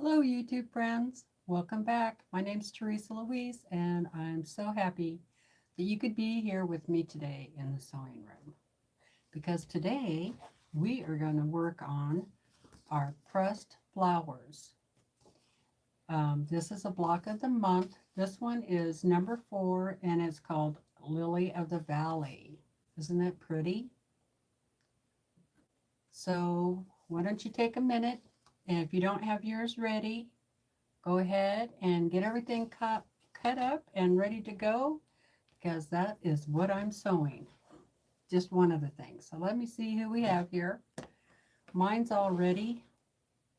Hello, YouTube friends. Welcome back. My name's Teresa Louise, and I'm so happy that you could be here with me today in the sewing room. Because today we are going to work on our pressed flowers. This is a block of the month. This one is number 4, and it's called Lily of the Valley. Isn't that pretty? So why don't you take a minute, and if you don't have yours ready, go ahead and get everything cut up and ready to go, because that is what I'm sewing. Just one of the things. So let me see who we have here. Mine's all ready.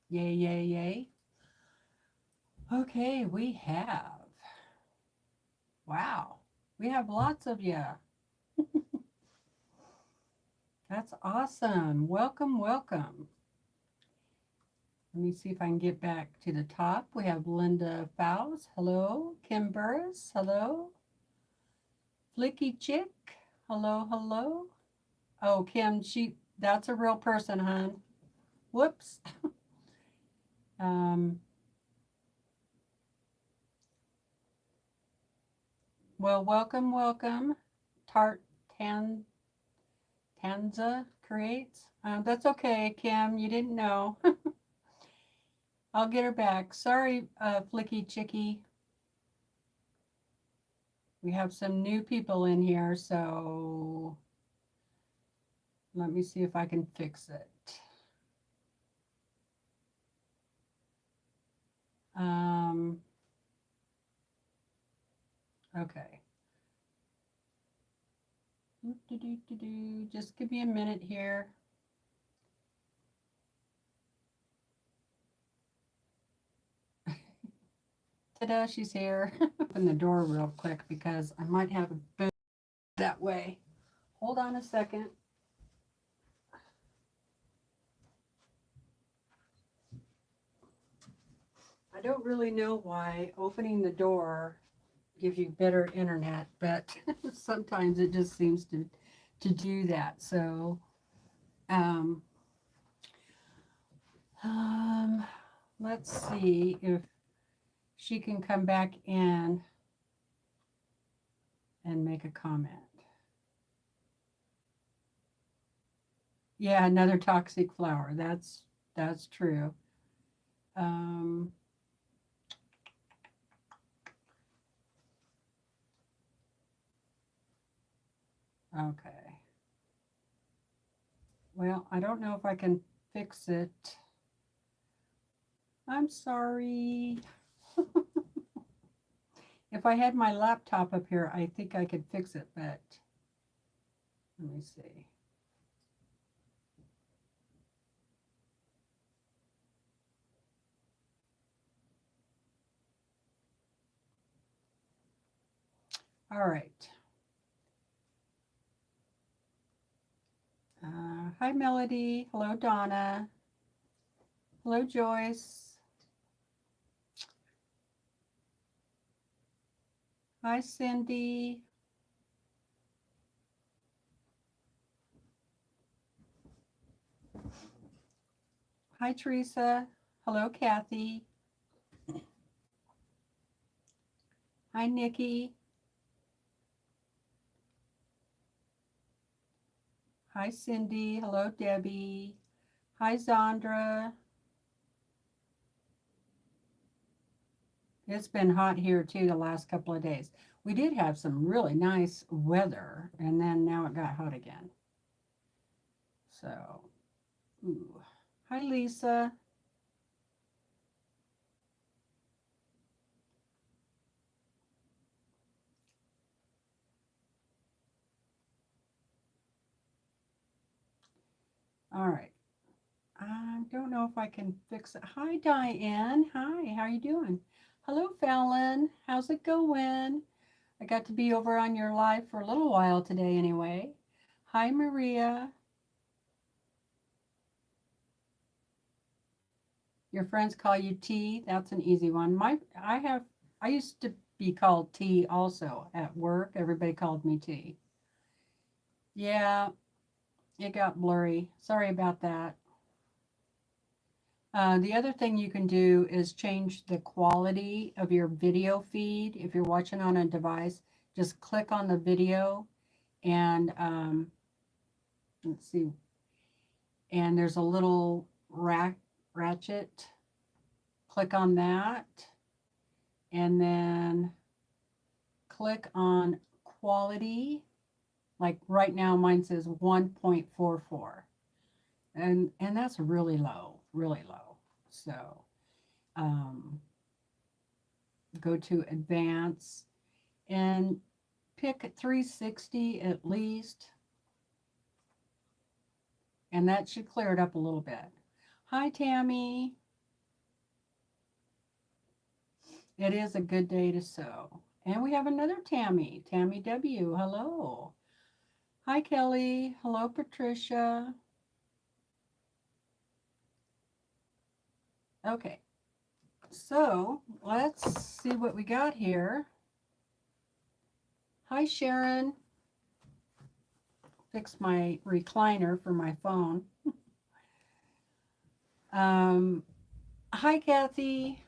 Yay, yay, yay. Okay, we have, wow, we have lots of you. That's awesome. Welcome, welcome. Let me see if I can get back to the top. We have Linda Fowles. Hello. Kim Burris. Hello. Flicky Chick. Hello, hello. Oh, Kim, that's a real person, hon. Whoops. Well, welcome, welcome. Tanza Creates. That's okay, Kim. You didn't know. I'll get her back. Sorry, Flicky Chicky. We have some new people in here, so let me see if I can fix it. Okay. Just give me a minute here. Ta-da, she's here. Open the door real quick because I might have a boot that way. Hold on a second. I don't really know why opening the door gives you better internet, but sometimes it just seems to do that. So let's see if she can come back in and make a comment. Yeah, another toxic flower. That's true. Okay. Well, I don't know if I can fix it. I'm sorry. If I had my laptop up here, I think I could fix it, but let me see. All right. Hi, Melody. Hello, Donna. Hello, Joyce. Hi, Cindy. Hi, Teresa. Hello, Kathy. Hi, Nikki. Hi, Cindy. Hello, Debbie. Hi, Zandra. It's been hot here too the last couple of days. We did have some really nice weather, and then now it got hot again. So, ooh. Hi, Lisa. All right. I don't know if I can fix it. Hi, Diane. Hi, how are you doing? Hello, Fallon. How's it going? I got to be over on your live for a little while today anyway. Hi, Maria. Your friends call you T. That's an easy one. I used to be called T also at work. Everybody called me T. Yeah, it got blurry. Sorry about that. The other thing you can do is change the quality of your video feed. If you're watching on a device, just click on the video and let's see. And there's a little ratchet. Click on that. And then click on quality. Like right now, mine says 1.44. And that's really low, really low. So go to advance and pick 360 at least. And that should clear it up a little bit. Hi, Tammy. It is a good day to sew. And we have another Tammy, Tammy W. Hello. Hi, Kelly. Hello, Patricia. Okay, so let's see what we got here. Hi, Sharon. Fix my recliner for my phone. Hi, Kathy.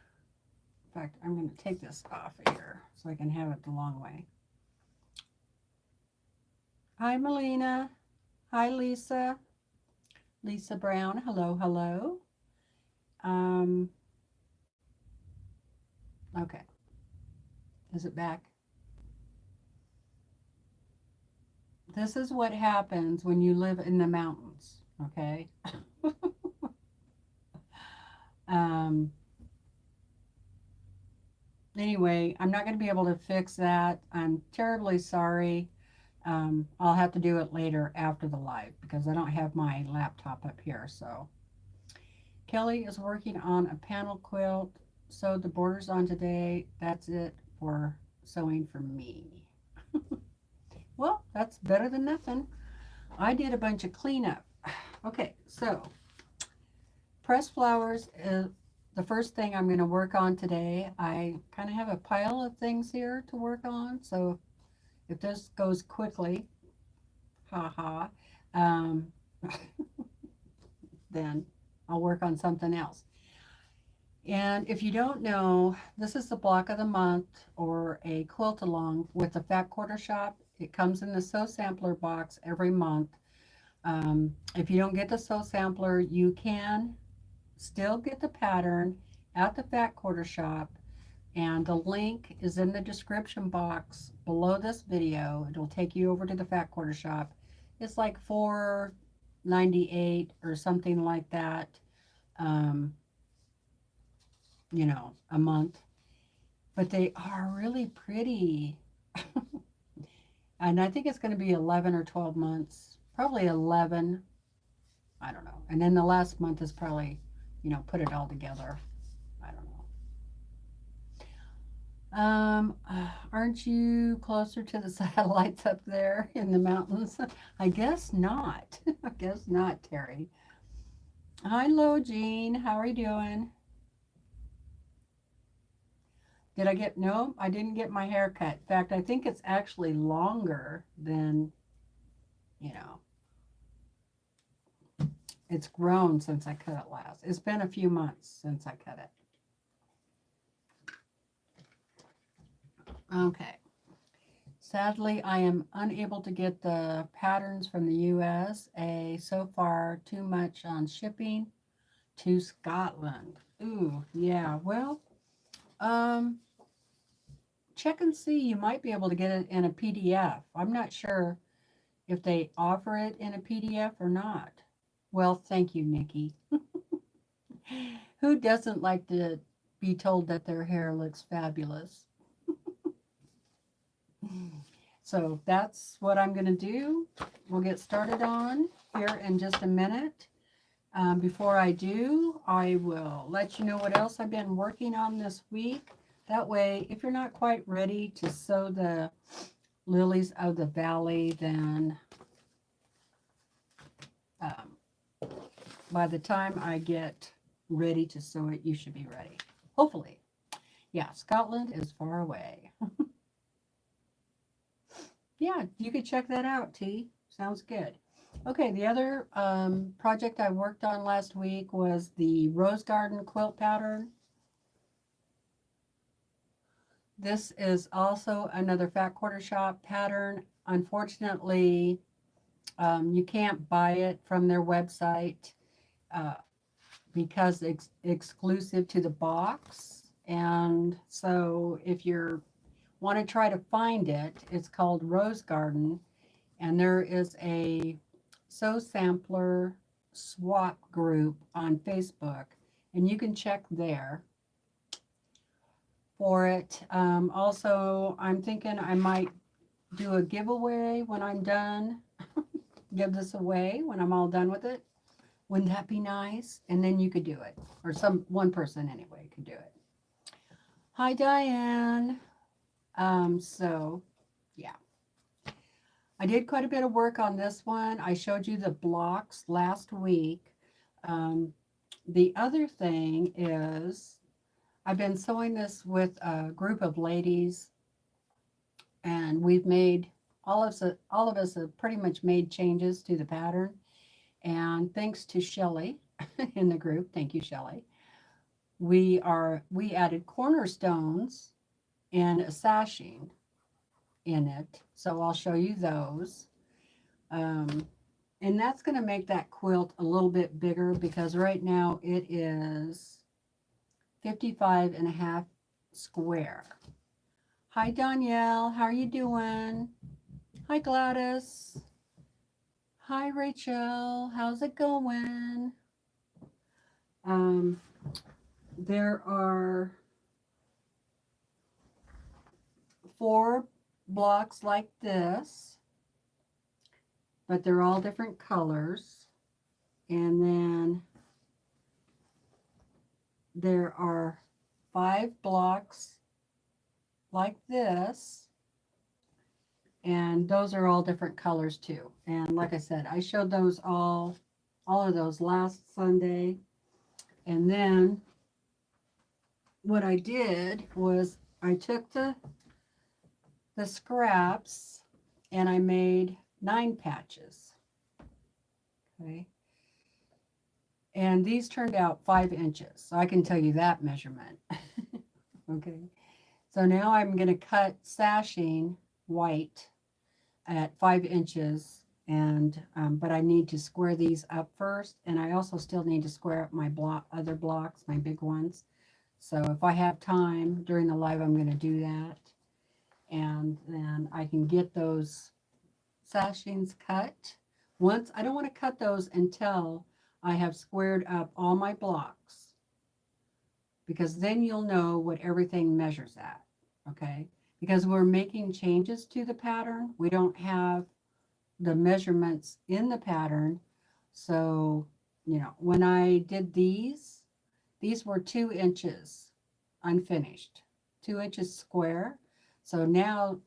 In fact, I'm going to take this off here so I can have it the long way. Hi, Melina. Hi, Lisa. Lisa Brown. Hello, hello. Okay. Is it back? This is what happens when you live in the mountains, okay? Anyway, I'm not going to be able to fix that. I'm terribly sorry. I'll have to do it later after the live because I don't have my laptop up here. So Kelly is working on a panel quilt. Sewed the borders on today. That's it for sewing for me. Well, that's better than nothing. I did a bunch of cleanup. Okay, so pressed flowers is the first thing I'm going to work on today. I kind of have a pile of things here to work on. So if this goes quickly, haha, then I'll work on something else. And if you don't know, this is the block of the month or a quilt along with the Fat Quarter Shop. It comes in the Sew Sampler box every month. If you don't get the Sew Sampler, you can still get the pattern at the Fat Quarter Shop. And the link is in the description box below this video. It'll take you over to the Fat Quarter Shop. It's like $4.98 or something like that. You know, a month, but they are really pretty. And I think it's going to be 11 or 12 months, probably 11. I don't know. And then the last month is probably, you know, put it all together. I don't know. Aren't you closer to the satellites up there in the mountains? I guess not. I guess not, Terry. Hello, Jean. How are you doing? Did I get, no, I didn't get my hair cut. In fact, I think it's actually longer than, you know, it's grown since I cut it last. It's been a few months since I cut it. Okay. Sadly, I am unable to get the patterns from the USA. So far, too much on shipping to Scotland. Ooh, yeah, well, check and see. You might be able to get it in a PDF. I'm not sure if they offer it in a PDF or not. Well, thank you, Nikki. Who doesn't like to be told that their hair looks fabulous? So that's what I'm going to do. We'll get started on here in just a minute. Before I do, I will let you know what else I've been working on this week. That way, if you're not quite ready to sew the lilies of the valley, then by the time I get ready to sew it, you should be ready. Hopefully. Yeah, Scotland is far away. Yeah, you could check that out, T. Sounds good. Okay, the other project I worked on last week was the Rose Garden quilt pattern. This is also another Fat Quarter Shop pattern. Unfortunately, you can't buy it from their website because it's exclusive to the box. And so if you want to try to find it, it's called Rose Garden. And there is a Sew Sampler swap group on Facebook. And you can check there for it. Also, I'm thinking I might do a giveaway when I'm done. Give this away when I'm all done with it. Wouldn't that be nice? And then you could do it. Or one person anyway could do it. Hi, Diane. So, yeah. I did quite a bit of work on this one. I showed you the blocks last week. The other thing is I've been sewing this with a group of ladies, and we've made all of us have pretty much made changes to the pattern. And thanks to Shelley in the group, thank you, Shelley. We added cornerstones and a sashing in it. So I'll show you those. And that's going to make that quilt a little bit bigger because right now it is 55.5 square. Hi, Danielle. How are you doing? Hi, Gladys. Hi, Rachel. How's it going? There are 4 blocks like this, but they're all different colors. And then there are 5 blocks like this, and those are all different colors too. And like I said, I showed those all of those last Sunday. And then what I did was I took the scraps and I made 9 patches. Okay. And these turned out 5 inches. So I can tell you that measurement. Okay. So now I'm going to cut sashing white at 5 inches. And but I need to square these up first. And I also still need to square up my other blocks, my big ones. So if I have time during the live, I'm going to do that. And then I can get those sashings cut. I don't want to cut those until I have squared up all my blocks, because then you'll know what everything measures at, okay? Because we're making changes to the pattern. We don't have the measurements in the pattern. So, you know, when I did these were 2 inches unfinished, 2 inches square. So now,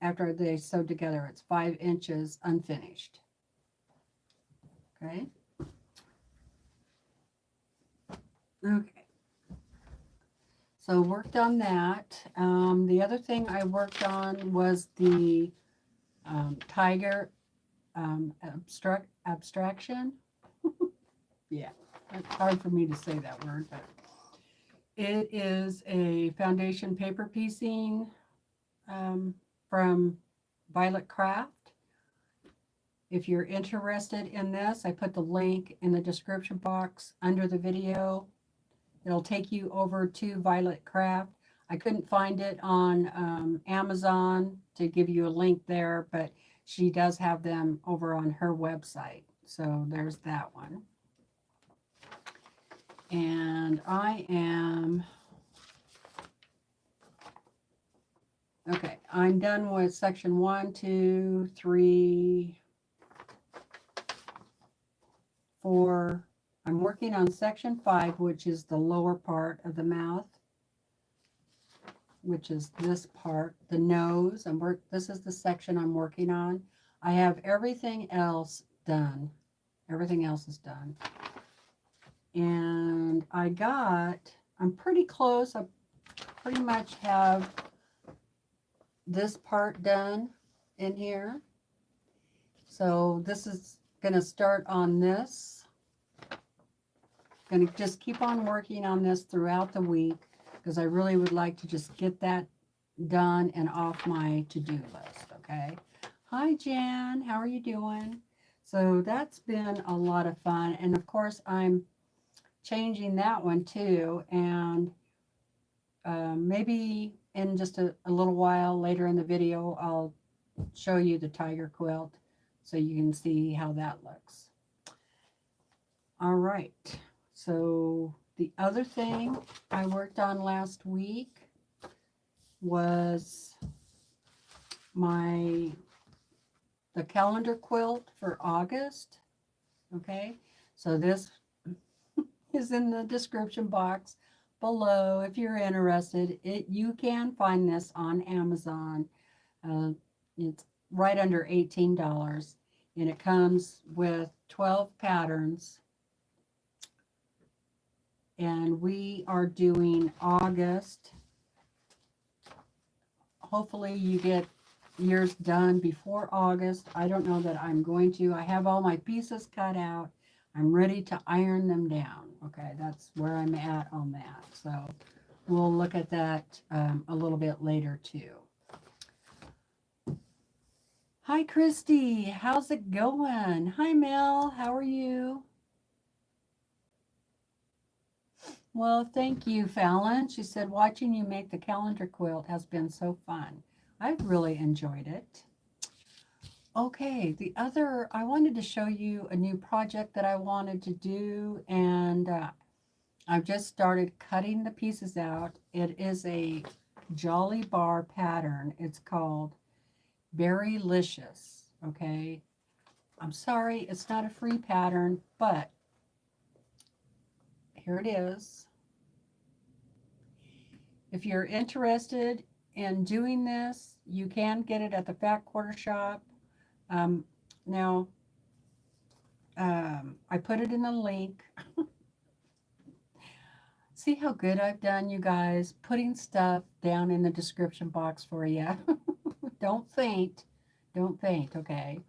after they sewed together, it's 5 inches unfinished. Okay. Okay. So worked on that. The other thing I worked on was the tiger abstraction. Yeah, it's hard for me to say that word, but it is a foundation paper piecing from Violet Craft. If you're interested in this, I put the link in the description box under the video. It'll take you over to Violet Craft. I couldn't find it on Amazon to give you a link there, but she does have them over on her website. So there's that one. And I'm done with section 1, 2, 3, 4. I'm working on section 5, which is the lower part of the mouth, which is this part, the nose. This is the section I'm working on. I have everything else done. Everything else is done. And I'm pretty close. I pretty much have this part done in here. So this is going to start on this. Going to just keep on working on this throughout the week because I really would like to just get that done and off my to-do list, okay? Hi, Jan. How are you doing? So that's been a lot of fun. And of course, I'm changing that one too. And maybe in just a little while later in the video, I'll show you the tiger quilt so you can see how that looks. All right. So the other thing I worked on last week was the calendar quilt for August. Okay, so this is in the description box below if you're interested. You can find this on Amazon. It's right under $18, and it comes with 12 patterns. And we are doing August. Hopefully you get yours done before August. I don't know that I'm going to. I have all my pieces cut out. I'm ready to iron them down. Okay, that's where I'm at on that. So we'll look at that a little bit later too. Hi, Christy. How's it going? Hi, Mel. How are you? Well, thank you, Fallon. She said, watching you make the calendar quilt has been so fun. I've really enjoyed it. Okay, I wanted to show you a new project that I wanted to do, and I've just started cutting the pieces out. It is a Jolly Bar pattern. It's called Berrylicious, okay? I'm sorry, it's not a free pattern, but here it is. If you're interested in doing this, you can get it at the Fat Quarter Shop. Now, I put it in the link. See how good I've done, you guys, putting stuff down in the description box for you. Don't faint. Don't faint, okay?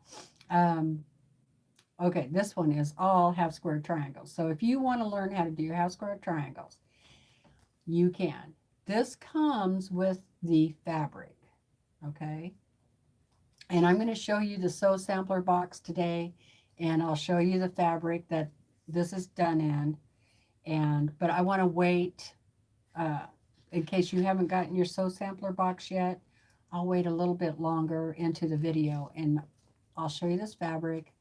Okay, this one is all half square triangles. So if you want to learn how to do half square triangles, you can. This comes with the fabric, okay? And I'm going to show you the sew sampler box today, and I'll show you the fabric that this is done in. But I want to wait, in case you haven't gotten your sew sampler box yet, I'll wait a little bit longer into the video, and I'll show you this fabric.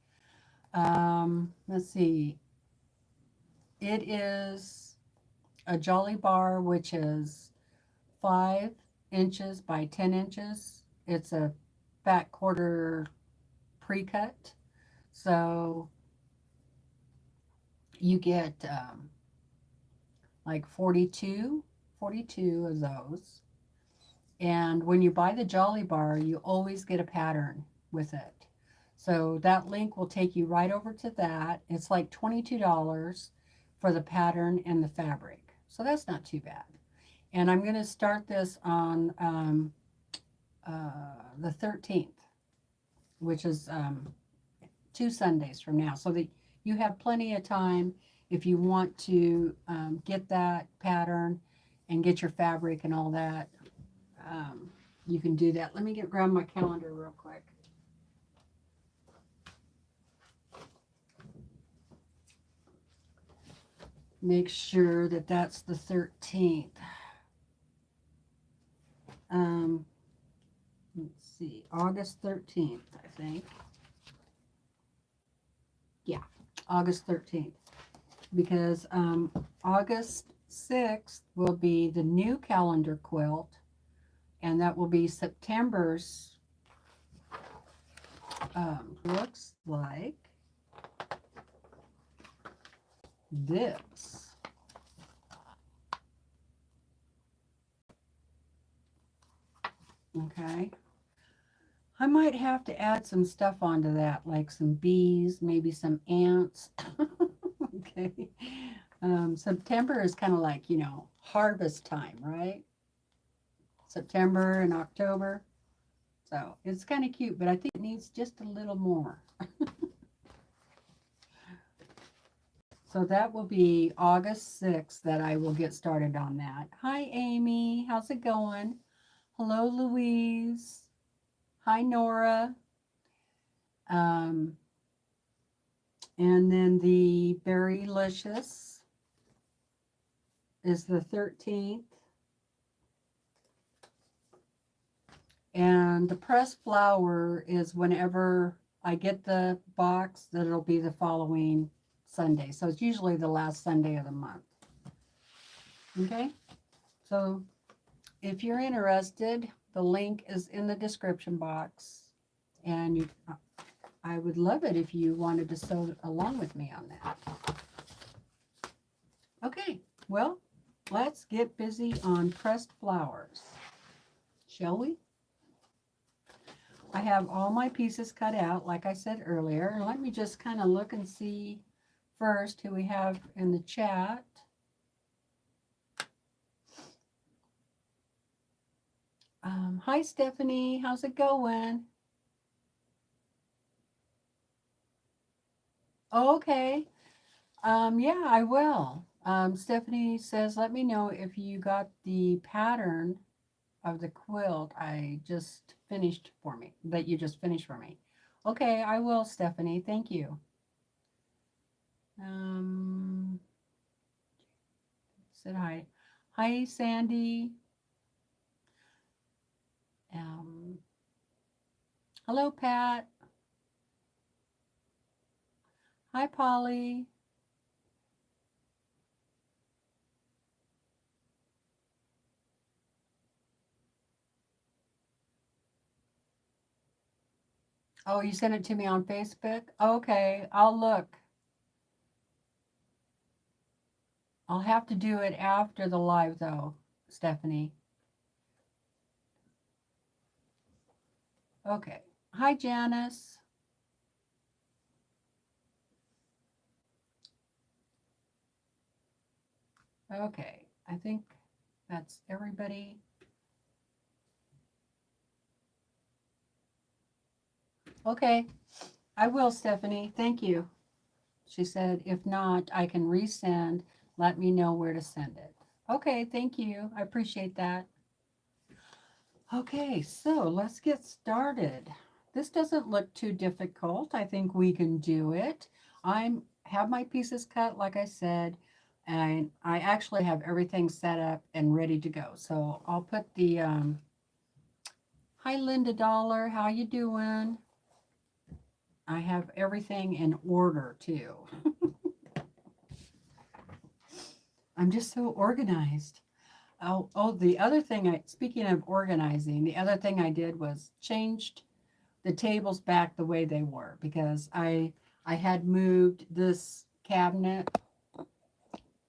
Let's see. It is a Jolly Bar, which is 5 inches by 10 inches. It's a Fat Quarter pre-cut. So you get like 42 of those. And when you buy the Jolly Bar, you always get a pattern with it. So that link will take you right over to that. It's like $22 for the pattern and the fabric. So that's not too bad. And I'm going to start this on the 13th, which is 2 Sundays from now. So that you have plenty of time if you want to get that pattern and get your fabric and all that. You can do that. Let me grab my calendar real quick. Make sure that that's the 13th. Let's see, August 13th, I think. Yeah, August 13th. Because August 6th will be the new calendar quilt, and that will be September's, looks like this. Okay. I might have to add some stuff onto that, like some bees, maybe some ants. Okay. September is kind of like, you know, harvest time, right? September and October. So it's kind of cute, but I think it needs just a little more. So that will be August 6th that I will get started on that. Hi, Amy. How's it going? Hello, Louise. Hi, Nora. And then the Berrylicious is the 13th. And the pressed flower is whenever I get the box, that it'll be the following Sunday. So it's usually the last Sunday of the month. Okay, so if you're interested, the link is in the description box. And I would love it if you wanted to sew along with me on that. Okay, well, let's get busy on pressed flowers, shall we? I have all my pieces cut out, like I said earlier. Let me just kind of look and see first who we have in the chat. Hi, Stephanie. How's it going? Okay. Yeah, I will. Stephanie says, let me know if you got the pattern of the quilt I just finished for me, that you just finished for me. Okay, I will, Stephanie. Thank you. Said hi. Hi, Sandy. Hello, Pat. Hi, Polly. Oh, you sent it to me on Facebook? Okay, I'll look. I'll have to do it after the live, though, Stephanie. Okay. Hi, Janice. Okay, I think that's everybody. Okay, I will, Stephanie. Thank you. She said, if not, I can resend. Let me know where to send it. Okay, thank you. I appreciate that. Okay, so let's get started. This doesn't look too difficult. I think we can do it. I have my pieces cut, like I said, and I actually have everything set up and ready to go. So I'll put the, hi, Linda Dollar. How you doing? I have everything in order, too. I'm just so organized. Oh, the other thing, speaking of organizing, the other thing I did was changed the tables back the way they were, because I had moved this cabinet,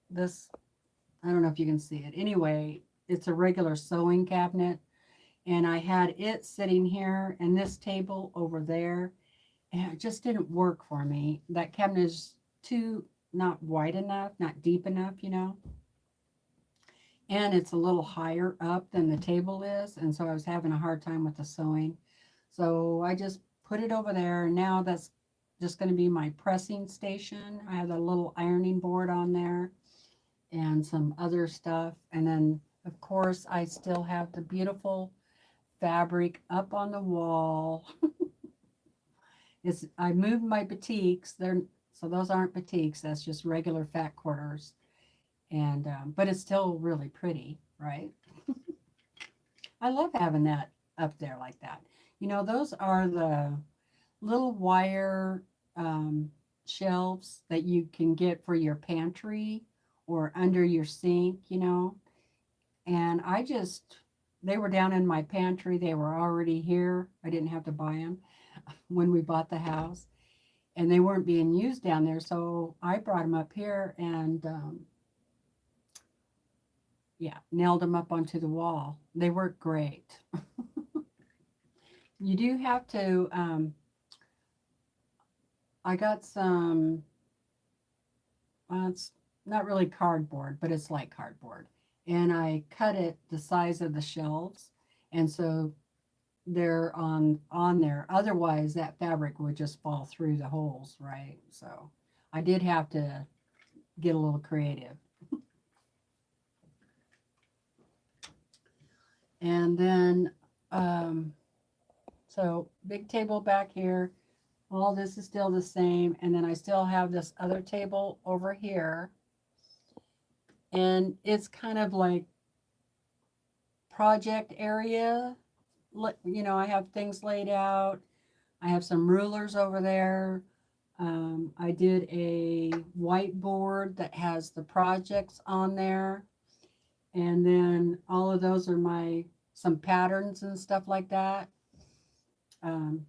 this, I don't know if you can see it. Anyway, it's a regular sewing cabinet, and I had it sitting here and this table over there, and it just didn't work for me. That cabinet is too not wide enough, not deep enough, you know. And it's a little higher up than the table is, and so I was having a hard time with the sewing. So I just put it over there, and now that's just going to be my pressing station. I have a little ironing board on there and some other stuff. And then, of course, I still have the beautiful fabric up on the wall. I moved my batiks. So those aren't batiks. That's just regular fat quarters. And but it's still really pretty, right? I love having that up there like that. You know, those are the little wire shelves that you can get for your pantry or under your sink, you know. And they were down in my pantry. They were already here. I didn't have to buy them when we bought the house. And they weren't being used down there. So I brought them up here and, yeah, nailed them up onto the wall. They work great. You do have to, I got some, it's not really cardboard, but it's like cardboard. And I cut it the size of the shelves. And so they're on there. Otherwise, that fabric would just fall through the holes, right? So I did have to get a little creative. And then, so big table back here. All this is still the same. And then I still have this other table over here. And it's kind of like project area. You know, I have things laid out. I have some rulers over there. I did a whiteboard that has the projects on there. And then all of those are some patterns and stuff like that.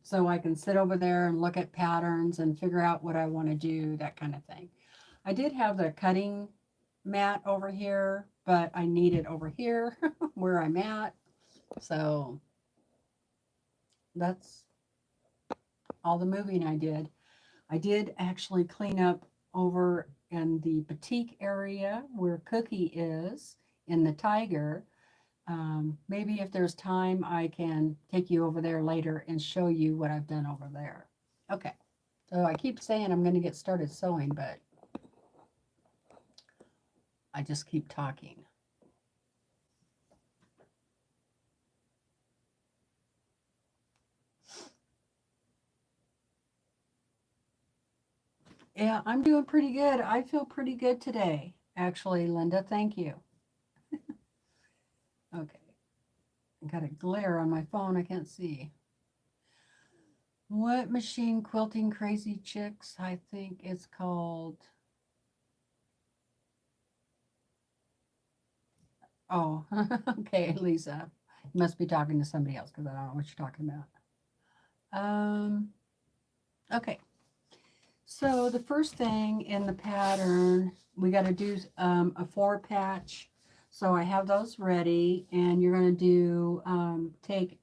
So I can sit over there and look at patterns and figure out what I want to do, that kind of thing. I did have the cutting mat over here, but I need it over here where I'm at. So that's all the moving I did. I did actually clean up over in the boutique area where Cookie is in the Tiger. Maybe if there's time, I can take you over there later and show you what I've done over there. Okay, so I keep saying I'm going to get started sewing, but I just keep talking. Yeah, I'm doing pretty good. I feel pretty good today, actually, Linda. Thank you. Okay. I got a glare on my phone. I can't see. What machine quilting crazy chicks? I think it's called. Oh, okay, Lisa. You must be talking to somebody else because I don't know what you're talking about. Okay. So the first thing in the pattern, we got to do a 4 patch. So I have those ready, and you're going to do take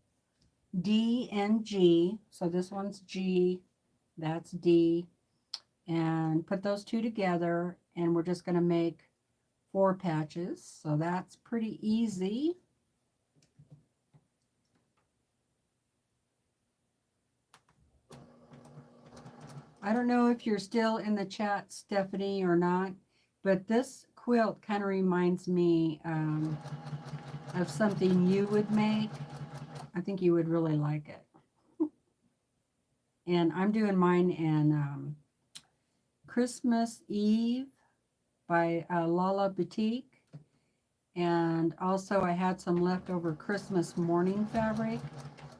D and G. So this one's G, that's D, and put those two together, and we're just going to make 4 patches. So that's pretty easy. I don't know if you're still in the chat, Stephanie, or not, but this quilt kind of reminds me of something you would make. I think you would really like it. And I'm doing mine in Christmas Eve by Lala Boutique. And also I had some leftover Christmas morning fabric.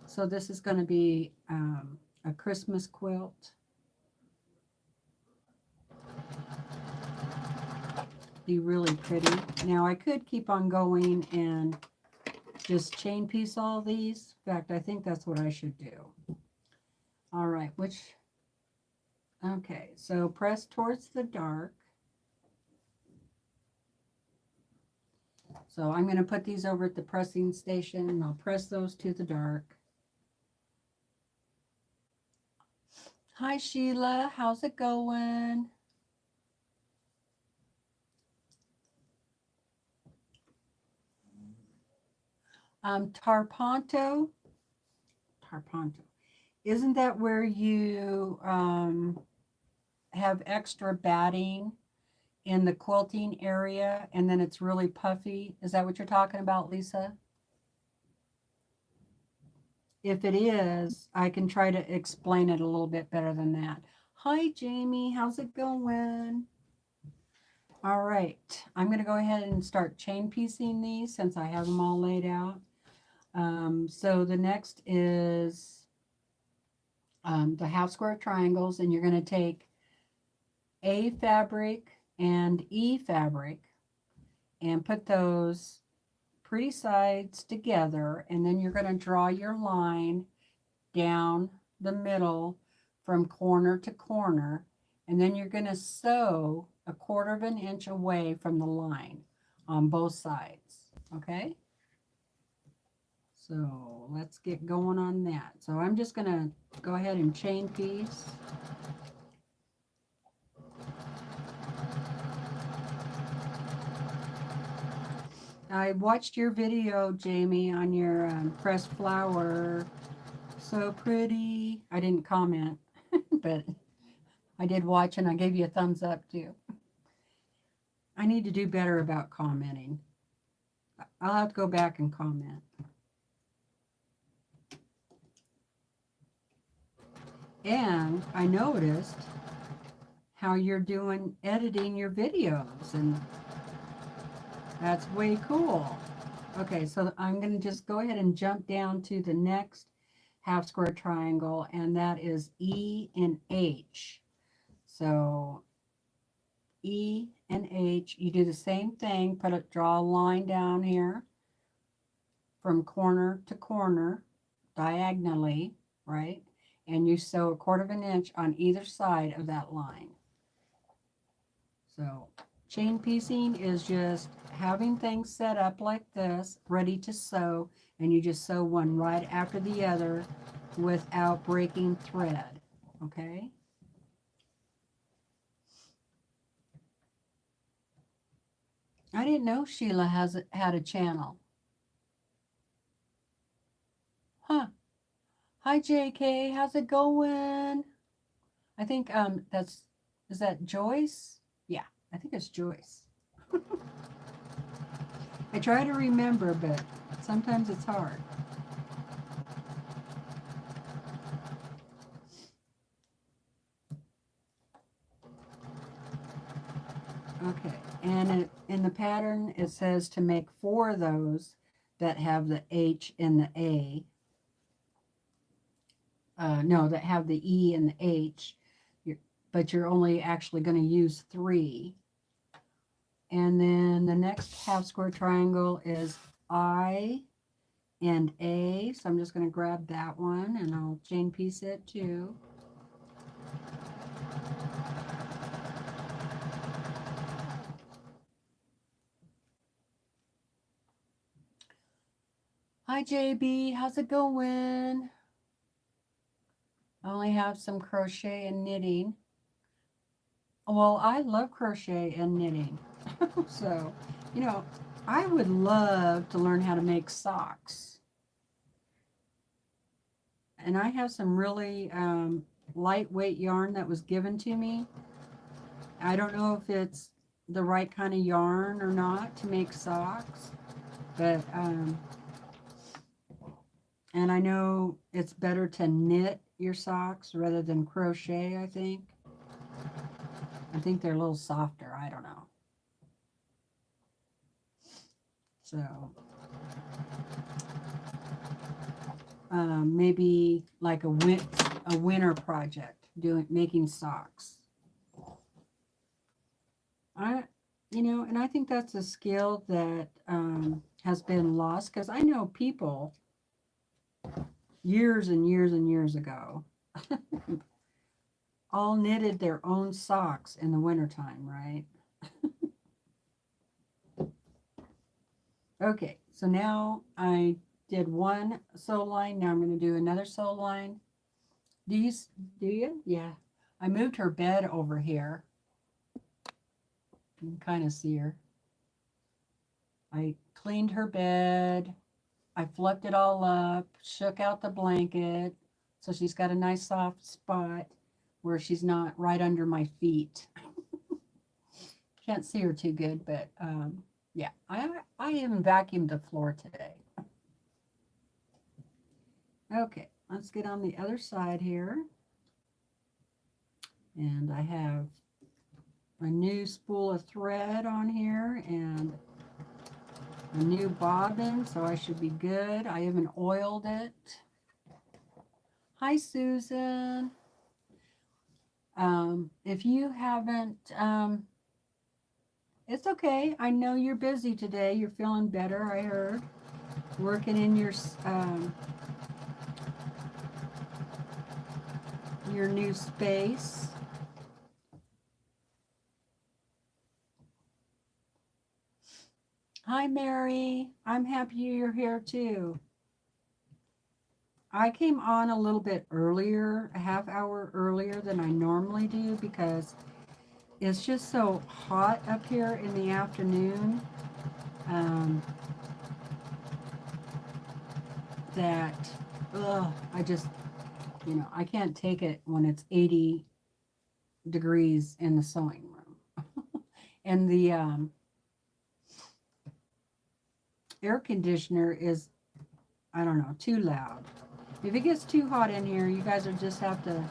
So this is going to be a Christmas quilt. Be really pretty. Now I could keep on going and just chain piece all these. In fact, I think that's what I should do. All right, okay, so press towards the dark. So I'm going to put these over at the pressing station, and I'll press those to the dark. Hi, Sheila. How's it going? Tarpanto. Isn't that where you have extra batting in the quilting area and then it's really puffy? Is that what you're talking about, Lisa? If it is, I can try to explain it a little bit better than that. Hi, Jamie. How's it going? All right. I'm going to go ahead and start chain piecing these since I have them all laid out. So the next is the half square triangles, and you're going to take A fabric and E fabric and put those pretty sides together, and then you're going to draw your line down the middle from corner to corner, and then you're going to sew 1/4 of an inch away from the line on both sides. Okay, so let's get going on that. So I'm just going to go ahead and chain piece. I watched your video, Jamie, on your pressed flower. So pretty. I didn't comment, but I did watch and I gave you a thumbs up too. I need to do better about commenting. I'll have to go back and comment. And I noticed how you're doing editing your videos, and that's way cool. Okay, so I'm going to just go ahead and jump down to the next half square triangle, and that is E and H. So E and H, you do the same thing, draw a line down here from corner to corner diagonally, right? And you sew 1/4 inch on either side of that line. So chain piecing is just having things set up like this, ready to sew, and you just sew one right after the other without breaking thread, okay? I didn't know Sheila had a channel. Huh. Hi, JK. How's it going? I think is that Joyce? Yeah, I think it's Joyce. I try to remember, but sometimes it's hard. Okay, and in the pattern, it says to make 4 of those that have the H and the A. No, that have the E and the H, but you're only actually going to use 3. And then the next half square triangle is I and A. So I'm just going to grab that one and I'll chain piece it too. Hi JB, how's it going? I only have some crochet and knitting. Well, I love crochet and knitting. So, you know, I would love to learn how to make socks. And I have some really lightweight yarn that was given to me. I don't know if it's the right kind of yarn or not to make socks, but and I know it's better to knit your socks rather than crochet, I think. I think they're a little softer. I don't know. So maybe like a winter project, making socks. And I think that's a skill that has been lost, because I know people years and years and years ago all knitted their own socks in the wintertime, right? Okay, so now I did one sew line. Now I'm going to do another sew line. Do you? Yeah. I moved her bed over here. You can kind of see her. I cleaned her bed. I fluffed it all up, shook out the blanket, so she's got a nice soft spot where she's not right under my feet. Can't see her too good, but yeah, I even vacuumed the floor today. Okay, let's get on the other side here. And I have a new spool of thread on here and a new bobbin, so I should be good. I haven't oiled it. Hi, Susan. If you haven't, it's okay. I know you're busy today. You're feeling better, I heard. Working in your new space. Hi, Mary. I'm happy you're here too. I came on a little bit earlier, a half hour earlier than I normally do, because it's just so hot up here in the afternoon that I just, you know, I can't take it when it's 80 degrees in the sewing room. And the air conditioner is, I don't know, too loud. If it gets too hot in here, you guys will just have to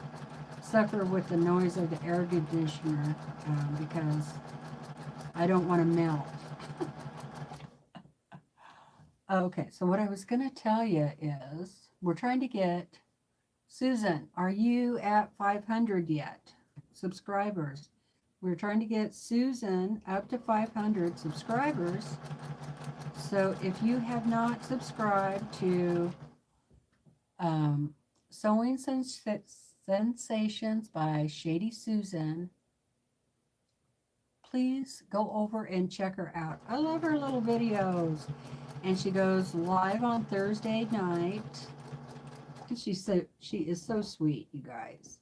suffer with the noise of the air conditioner because I don't want to melt. Okay, so what I was going to tell you is we're trying to get Susan. Are you at 500 yet? Subscribers. We're trying to get Susan up to 500 subscribers. So if you have not subscribed to Sewing Sensations by Shady Susan, please go over and check her out. I love her little videos. And she goes live on Thursday night. She is so sweet, you guys.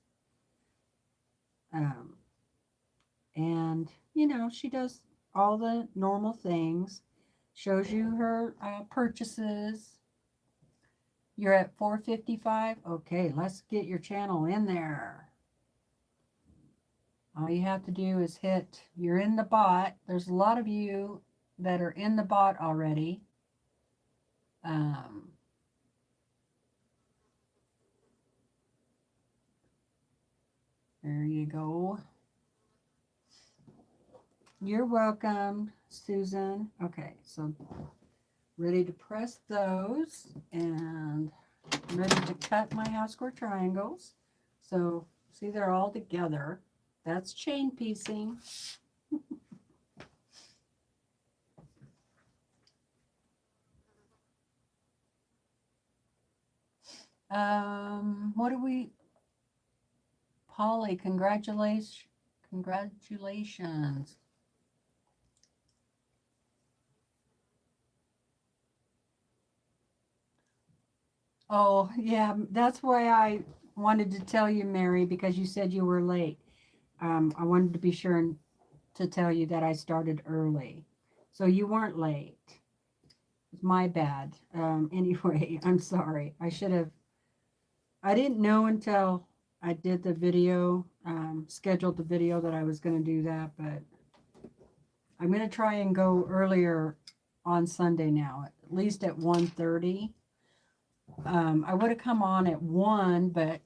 And you know, she does all the normal things. Shows you her purchases. You're at 455. Okay, let's get your channel in there. All you have to do is hit, you're in the bot. There's a lot of you that are in the bot already. There you go. You're welcome, Susan. Okay, so ready to press those and ready to cut my half square triangles. So see, they're all together. That's chain piecing. What do we, Polly, congratulations. Oh, yeah, that's why I wanted to tell you, Mary, because you said you were late. I wanted to be sure to tell you that I started early. So you weren't late. It's my bad. Anyway, I'm sorry. I should have, I didn't know until I did the video, scheduled the video that I was going to do that, but I'm going to try and go earlier on Sunday now, at least at 1:30. I would have come on at 1, but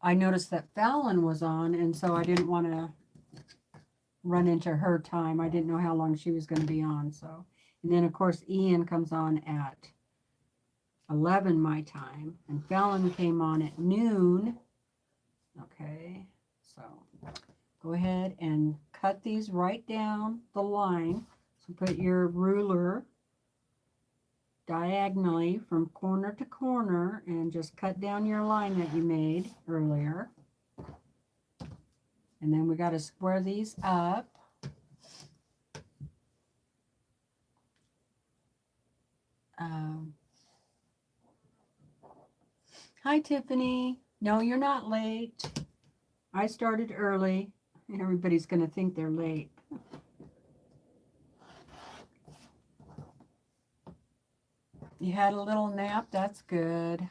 I noticed that Fallon was on, and so I didn't want to run into her time. I didn't know how long she was going to be on. So, and then of course Ian comes on at 11 my time, and Fallon came on at noon. Okay, so go ahead and cut these right down the line. So put your ruler diagonally from corner to corner and just cut down your line that you made earlier. And then we got to square these up. Hi, Tiffany. No, you're not late. I started early. Everybody's going to think they're late. You had a little nap? That's good.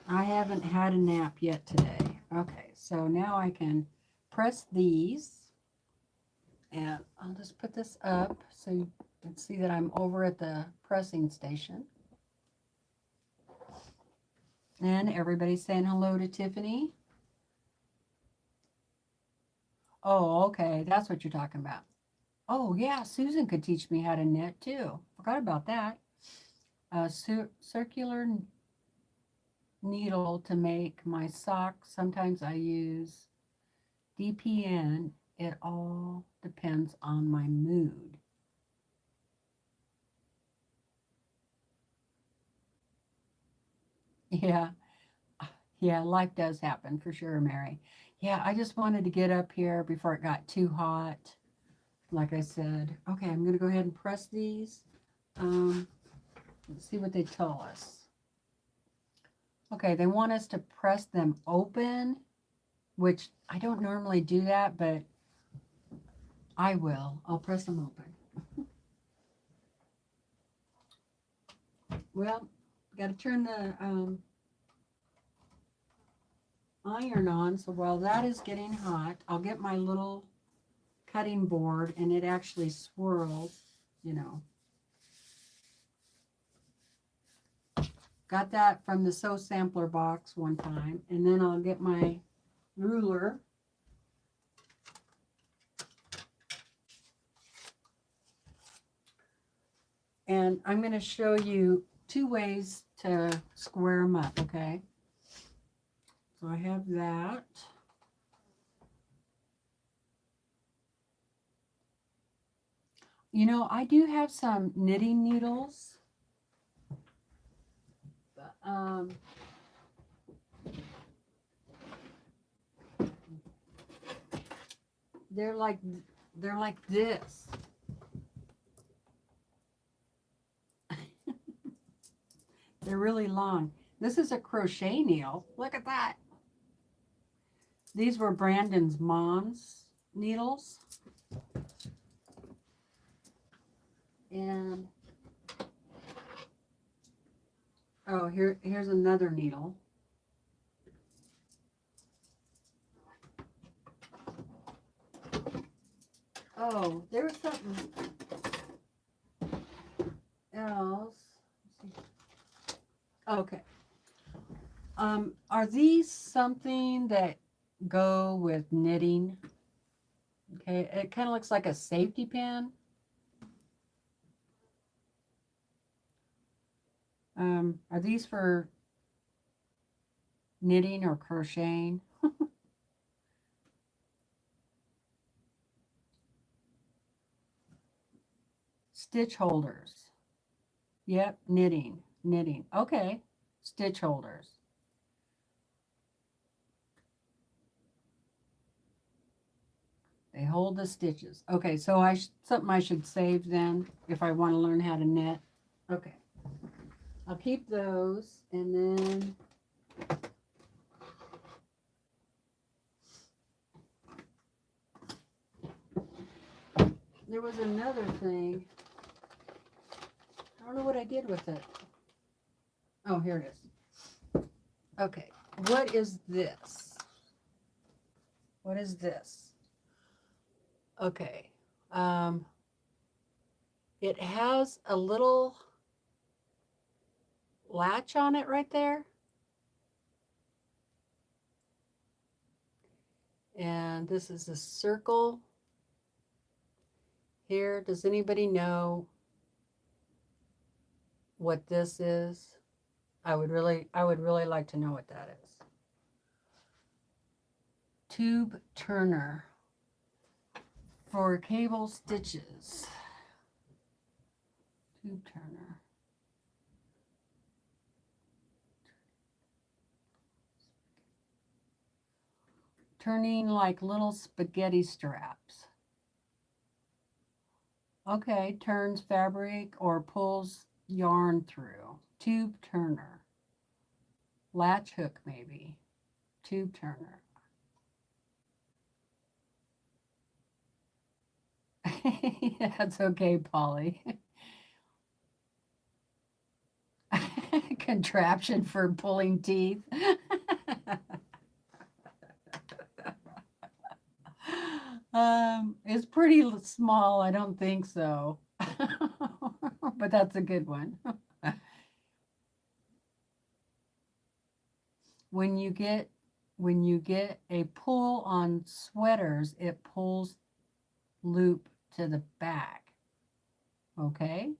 I haven't had a nap yet today. Okay, so now I can press these. And I'll just put this up so you can see that I'm over at the pressing station. And everybody's saying hello to Tiffany. Oh, okay. That's what you're talking about. Oh, yeah. Susan could teach me how to knit too. Forgot about that. A circular needle to make my socks. Sometimes I use DPN. It all depends on my mood. Yeah. Yeah, life does happen for sure, Mary. Yeah, I just wanted to get up here before it got too hot. Like I said, okay, I'm going to go ahead and press these. Let's see what they tell us. Okay, they want us to press them open, which I don't normally do that, but I will. I'll press them open. Well, got to turn the iron on. So while that is getting hot, I'll get my little cutting board, and it actually swirls, you know. Got that from the Sew Sampler box one time. And then I'll get my ruler. And I'm going to show you 2 ways to square them up, okay? So I have that. You know, I do have some knitting needles. They're like this. They're really long. This is a crochet needle. Look at that. These were Brandon's mom's needles. And oh, here's another needle. Oh, there was something else. Okay. Are these something that go with knitting? Okay, it kind of looks like a safety pin. Are these for knitting or crocheting? Stitch holders. Yep, knitting. Okay, stitch holders. They hold the stitches. Okay, so something I should save then if I want to learn how to knit. Okay, I'll keep those, and then there was another thing. I don't know what I did with it. Oh, here it is. Okay, what is this? What is this? Okay, it has a little latch on it right there. And this is a circle here. Does anybody know what this is? I would really like to know what that is. Tube turner for cable stitches. Tube turner. Turning like little spaghetti straps. Okay, turns fabric or pulls yarn through. Tube turner. Latch hook maybe. Tube turner. That's okay, Polly. Contraption for pulling teeth. It's pretty small. I don't think so. But that's a good one. When you get a pull on sweaters, it pulls loop to the back. Okay?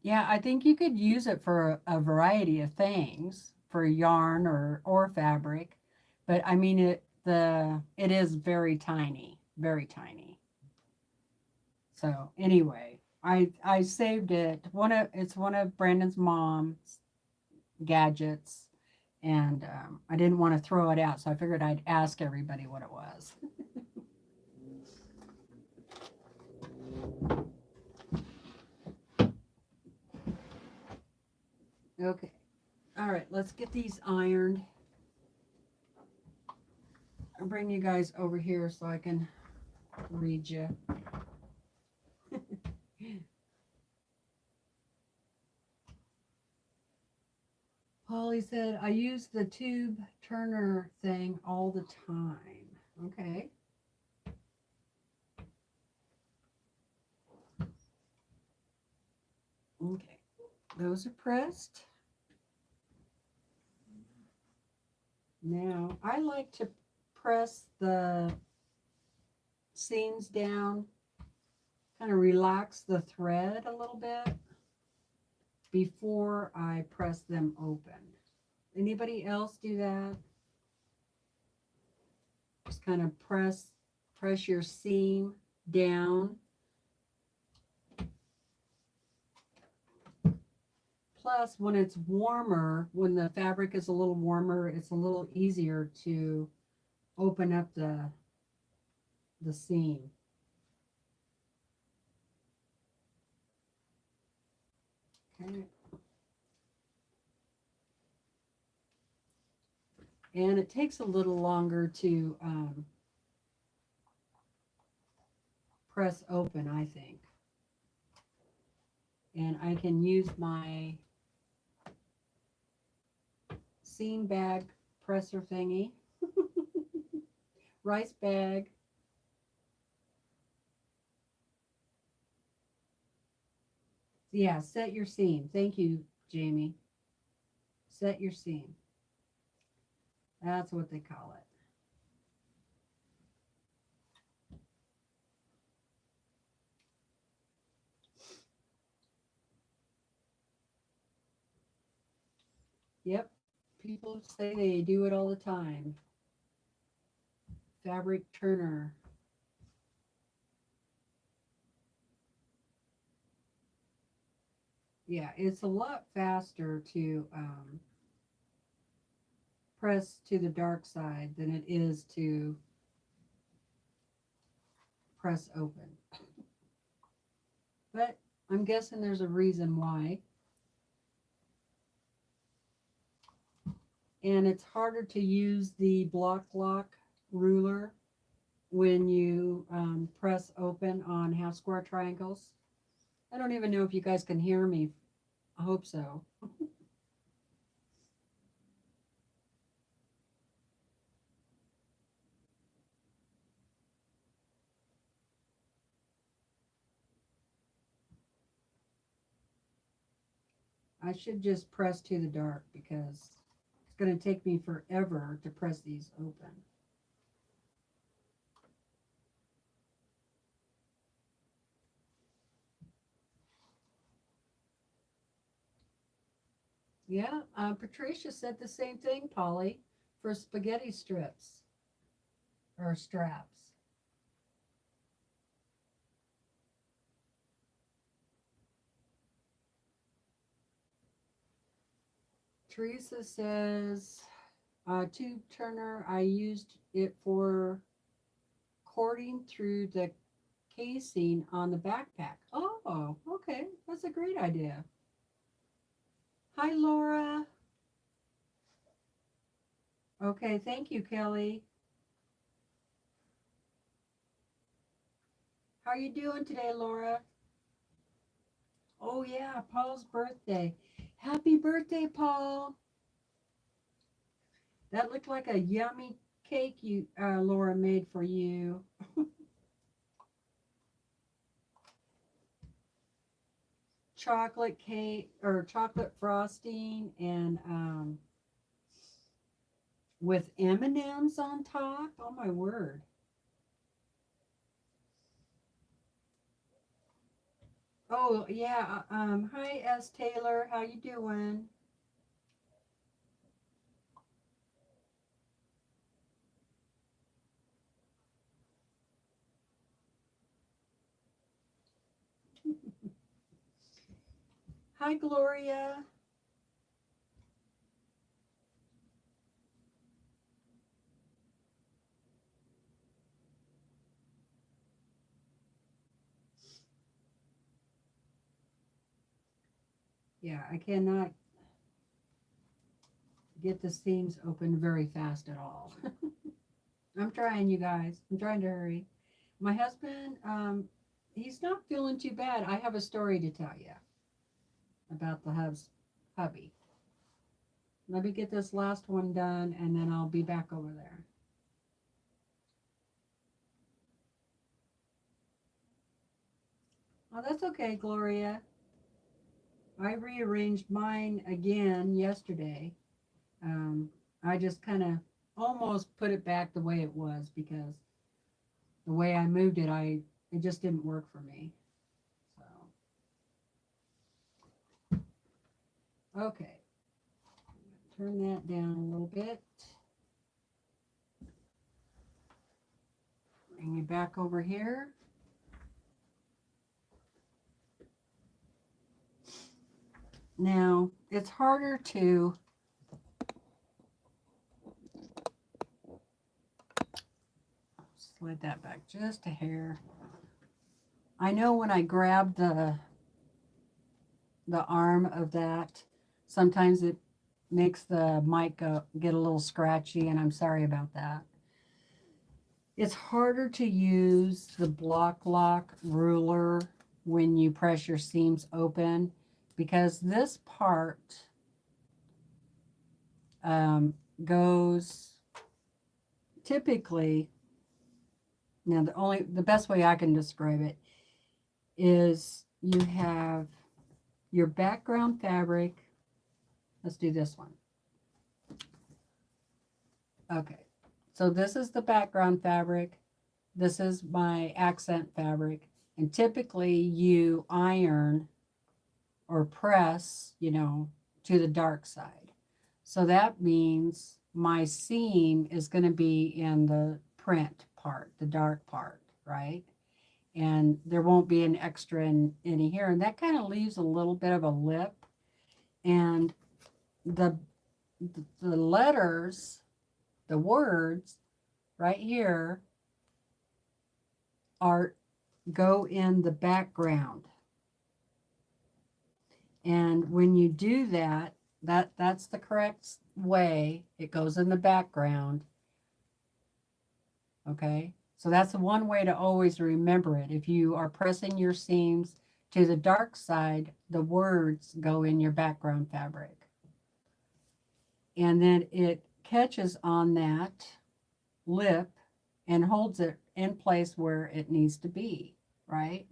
Yeah, I think you could use it for a variety of things, for yarn or fabric. But I mean it is very tiny, very tiny. So anyway, I saved it. It's one of Brandon's mom's gadgets, and I didn't want to throw it out, so I figured I'd ask everybody what it was. Okay. All right, let's get these ironed. I'll bring you guys over here so I can read you. Polly said, I use the tube turner thing all the time. Okay. Okay. Those are pressed. Now, I like to press the seams down, kind of relax the thread a little bit before I press them open. Anybody else do that? Just kind of press your seam down. Plus, when it's warmer, when the fabric is a little warmer, it's a little easier to open up the seam. Okay. And it takes a little longer to press open, I think. And I can use my seam bag presser thingy, rice bag. Yeah, set your seam. Thank you, Jamie. Set your seam. That's what they call it. Yep, people say they do it all the time. Fabric turner. Yeah, it's a lot faster to press to the dark side than it is to press open. But I'm guessing there's a reason why. And it's harder to use the block lock ruler when you press open on half square triangles. I don't even know if you guys can hear me. I hope so. I should just press to the dark because it's going to take me forever to press these open. Yeah, Patricia said the same thing, Polly, for spaghetti strips or straps. Teresa says, tube turner, I used it for cording through the casing on the backpack. Oh, okay. That's a great idea. Hi, Laura. Okay, thank you, Kelly. How are you doing today, Laura? Oh, yeah, Paul's birthday. Happy birthday, Paul. That looked like a yummy cake you Laura made for you. Chocolate cake or chocolate frosting and with M&Ms on top. Oh my word. Oh yeah. Hi S. Taylor. How you doing? Hi Gloria. Yeah, I cannot get the seams open very fast at all. I'm trying, you guys. I'm trying to hurry. My husband, he's not feeling too bad. I have a story to tell you about the hubby. Let me get this last one done, and then I'll be back over there. Oh, that's okay, Gloria. I rearranged mine again yesterday. I just kind of almost put it back the way it was because the way I moved it, it just didn't work for me. So, okay, turn that down a little bit. Bring you back over here. Now, it's harder to slide that back just a hair. I know when I grab the arm of that, sometimes it makes the mic get a little scratchy, and I'm sorry about that. It's harder to use the block lock ruler when you press your seams open because this part goes typically, now the best way I can describe it is you have your background fabric. Let's do this one. Okay, so this is the background fabric. This is my accent fabric. And typically you iron or press, to the dark side. So that means my seam is going to be in the print part, the dark part, right? And there won't be an extra in here. And that kind of leaves a little bit of a lip. And the letters, the words right here go in the background. And when you do that's the correct way. It goes in the background. Okay, so that's one way to always remember it. If you are pressing your seams to the dark side, the words go in your background fabric. And then it catches on that lip and holds it in place where it needs to be, right?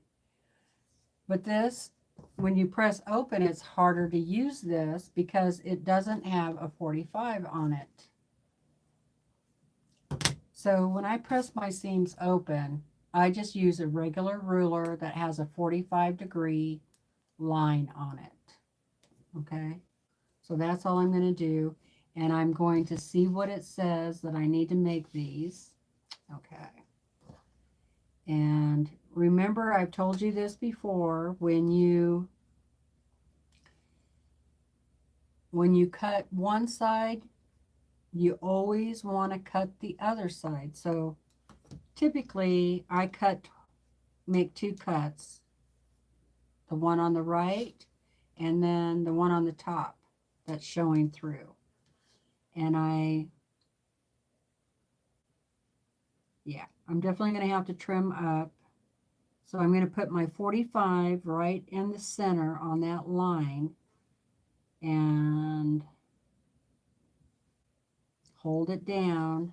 But this, when you press open, it's harder to use this because it doesn't have a 45 on it. So when I press my seams open, I just use a regular ruler that has a 45-degree line on it. Okay, so that's all I'm going to do. And I'm going to see what it says that I need to make these. Okay. And remember, I've told you this before, when you cut one side, you always want to cut the other side. So typically I make two cuts, the one on the right and then the one on the top that's showing through. And I'm definitely going to have to trim up. So I'm going to put my 45 right in the center on that line and hold it down.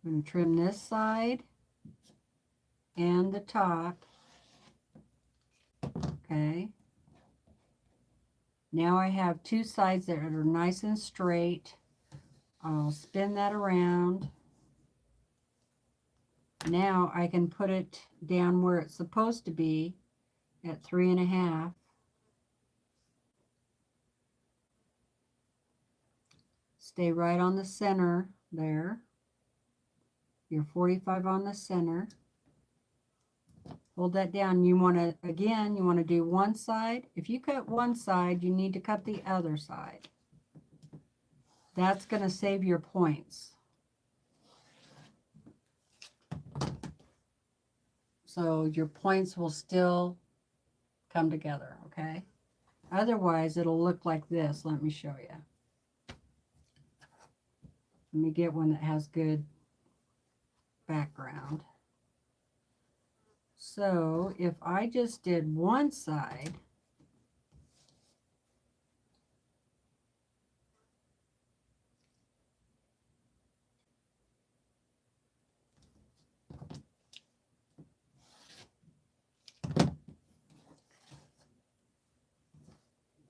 I'm going to trim this side and the top. Okay. Now I have two sides that are nice and straight. I'll spin that around. Now I can put it down where it's supposed to be at 3.5. Stay right on the center there. Your 45 on the center. Hold that down. You want to do one side. If you cut one side, you need to cut the other side. That's going to save your points. So your points will still come together, okay? Otherwise, it'll look like this. Let me show you. Let me get one that has good background. So if I just did one side,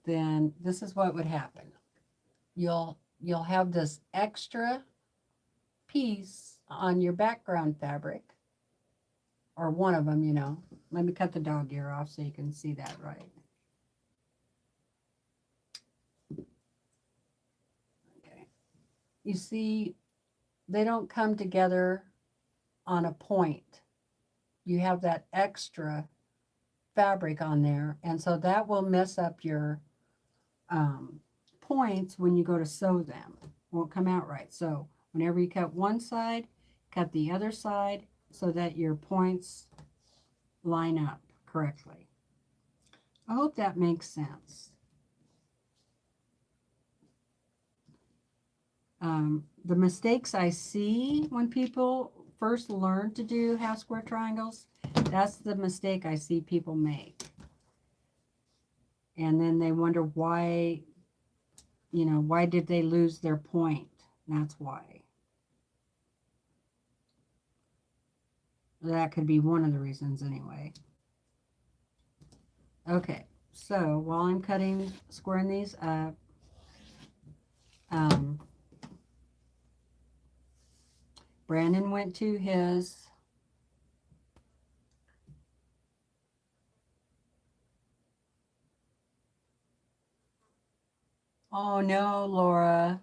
then this is what would happen. You'll have this extra piece on your background fabric, or one of them, you know. Let me cut the dog ear off so you can see that right. Okay. You see, they don't come together on a point. You have that extra fabric on there, and so that will mess up your points when you go to sew them. Won't come out right. So whenever you cut one side, cut the other side so that your points line up correctly. I hope that makes sense. The mistakes I see when people first learn to do half square triangles, that's the mistake I see people make. And then they wonder why, you know, why did they lose their point? That's why. That could be one of the reasons anyway. Okay, so while I'm squaring these up, Brandon went to his oh no, Laura,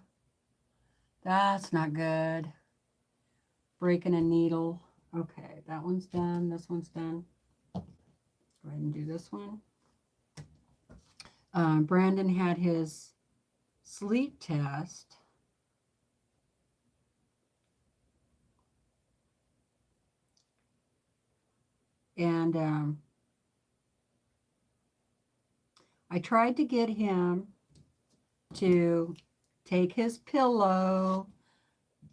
that's not good. Breaking a needle. Okay, that one's done. This one's done. Go ahead and do this one. Brandon had his sleep test. And I tried to get him to take his pillow.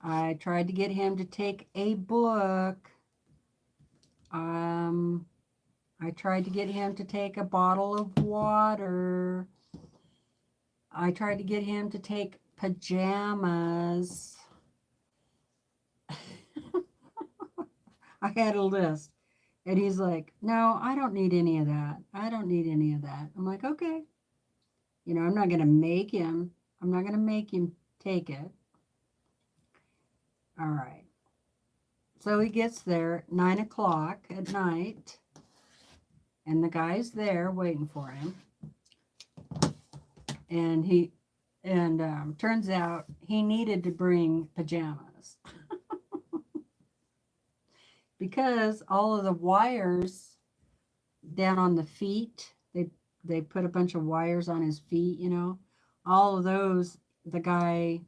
I tried to get him to take a book. I tried to get him to take a bottle of water. I tried to get him to take pajamas. I had a list. And he's like, no, I don't need any of that. I don't need any of that. I'm like, okay. You know, I'm not going to make him. I'm not going to make him take it. All right. So he gets there at 9 o'clock at night. And the guy's there waiting for him. And turns out he needed to bring pajamas. Because all of the wires down on the feet, they put a bunch of wires on his feet, you know. All of those, the guy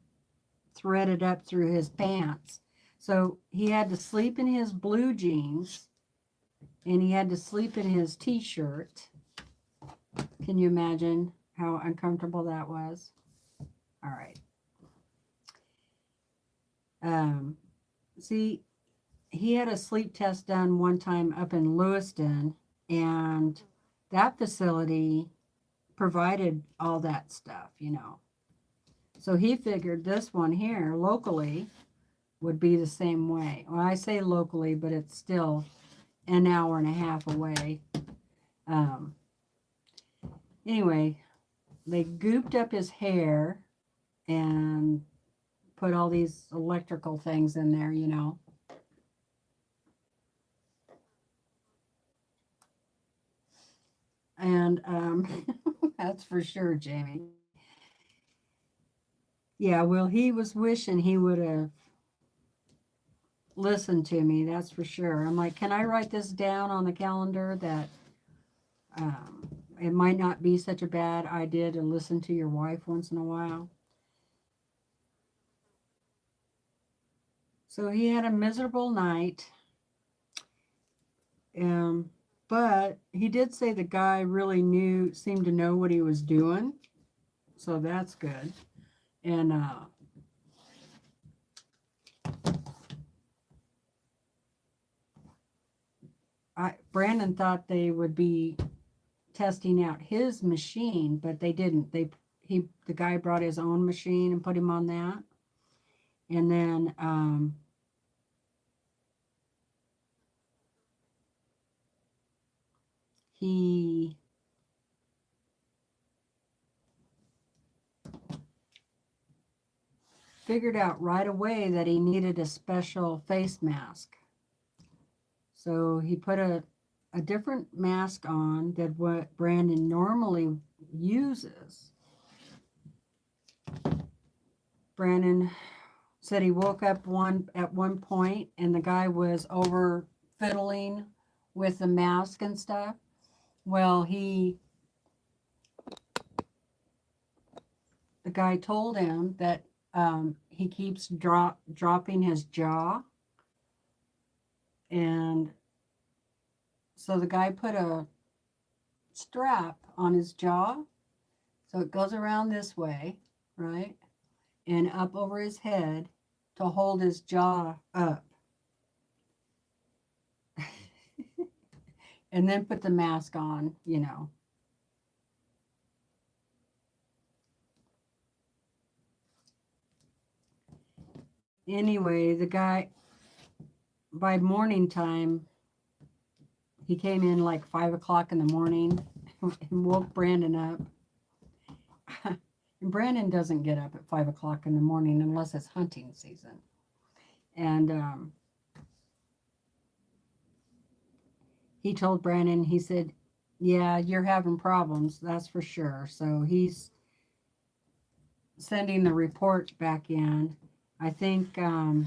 threaded up through his pants. So he had to sleep in his blue jeans, and he had to sleep in his t-shirt. Can you imagine how uncomfortable that was? All right. See, he had a sleep test done one time up in Lewiston, and that facility provided all that stuff, you know. So he figured this one here locally would be the same way. Well, I say locally, but it's still an hour and a half away. Anyway, they gooped up his hair and put all these electrical things in there, you know. And that's for sure, Jamie. Yeah, well, he was wishing he would have listened to me, that's for sure. I'm like, can I write this down on the calendar that it might not be such a bad idea to listen to your wife once in a while? So he had a miserable night. But he did say the guy really seemed to know what he was doing. So that's good. And Brandon thought they would be testing out his machine, but they didn't. The guy brought his own machine and put him on that. And then he figured out right away that he needed a special face mask. So he put a different mask on than what Brandon normally uses. Brandon said he woke up at one point and the guy was over fiddling with the mask and stuff. Well, the guy told him that he keeps dropping his jaw. And so the guy put a strap on his jaw. So it goes around this way, right? And up over his head to hold his jaw up. And then put the mask on, you know. Anyway, the guy, by morning time, he came in like 5 o'clock in the morning and woke Brandon up. And Brandon doesn't get up at 5 o'clock in the morning unless it's hunting season. And he told Brandon, he said, yeah, you're having problems, that's for sure. So he's sending the report back in. I think they're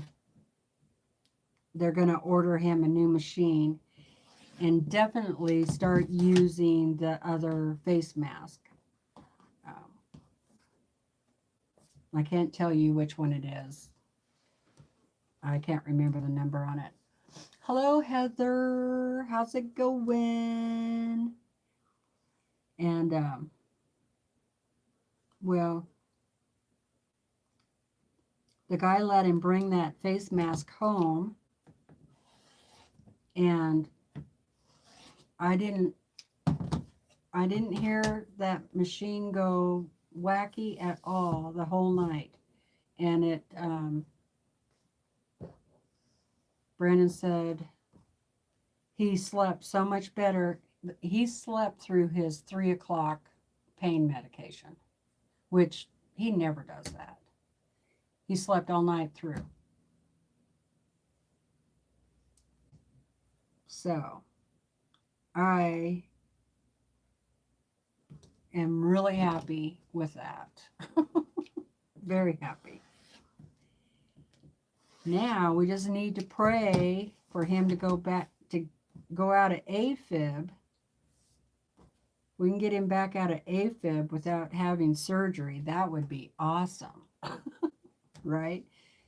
going to order him a new machine and definitely start using the other face mask. I can't tell you which one it is. I can't remember the number on it. Hello, Heather. How's it going? And, well, the guy let him bring that face mask home. And I didn't hear that machine go wacky at all the whole night. And it, Brandon said he slept so much better. He slept through his 3 o'clock pain medication, which he never does that. He slept all night through. So I am really happy with that. Very happy. Now we just need to pray for him to go out of AFib. We can get him back out of AFib without having surgery. That would be awesome. Right?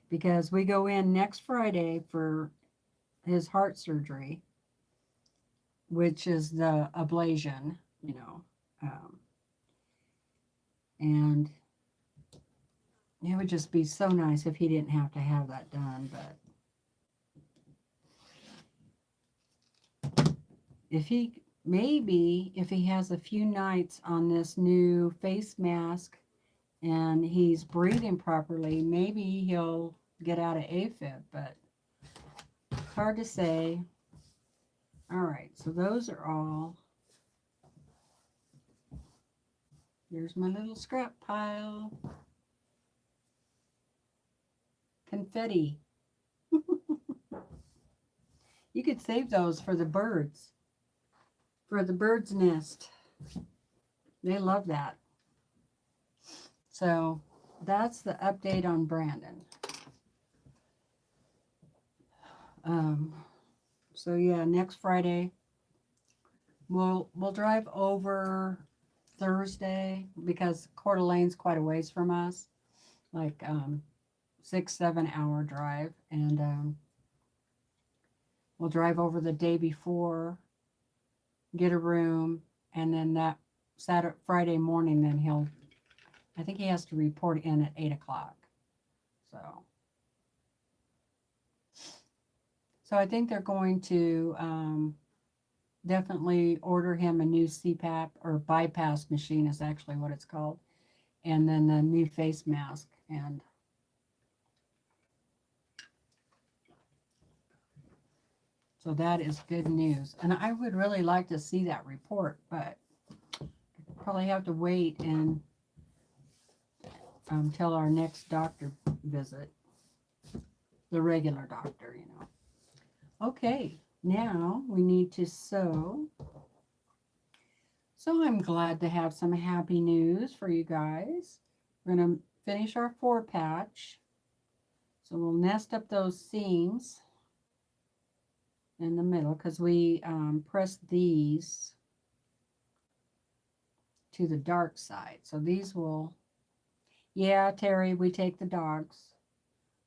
Because we go in next Friday for his heart surgery, which is the ablation, you know. And it would just be so nice if he didn't have to have that done. But if he has a few nights on this new face mask and he's breathing properly, maybe he'll get out of AFib, but hard to say. All right, so those are all. Here's my little scrap pile. Confetti. You could save those for the birds. For the bird's nest. They love that. So that's the update on Brandon. So yeah, next Friday we'll drive over Thursday because Coeur d'Alene's quite a ways from us, like 6-7 hour drive, and we'll drive over the day before, get a room, and then that Friday morning, then I think he has to report in at 8 o'clock. So I think they're going to definitely order him a new CPAP or bypass machine is actually what it's called. And then the new face mask. And so that is good news. And I would really like to see that report, but probably have to wait and till our next doctor visit. The regular doctor, you know. Okay, now we need to sew. So I'm glad to have some happy news for you guys. We're going to finish our 4-patch. So we'll nest up those seams in the middle because we pressed these to the dark side. So these will, yeah, Terry, we take the dogs.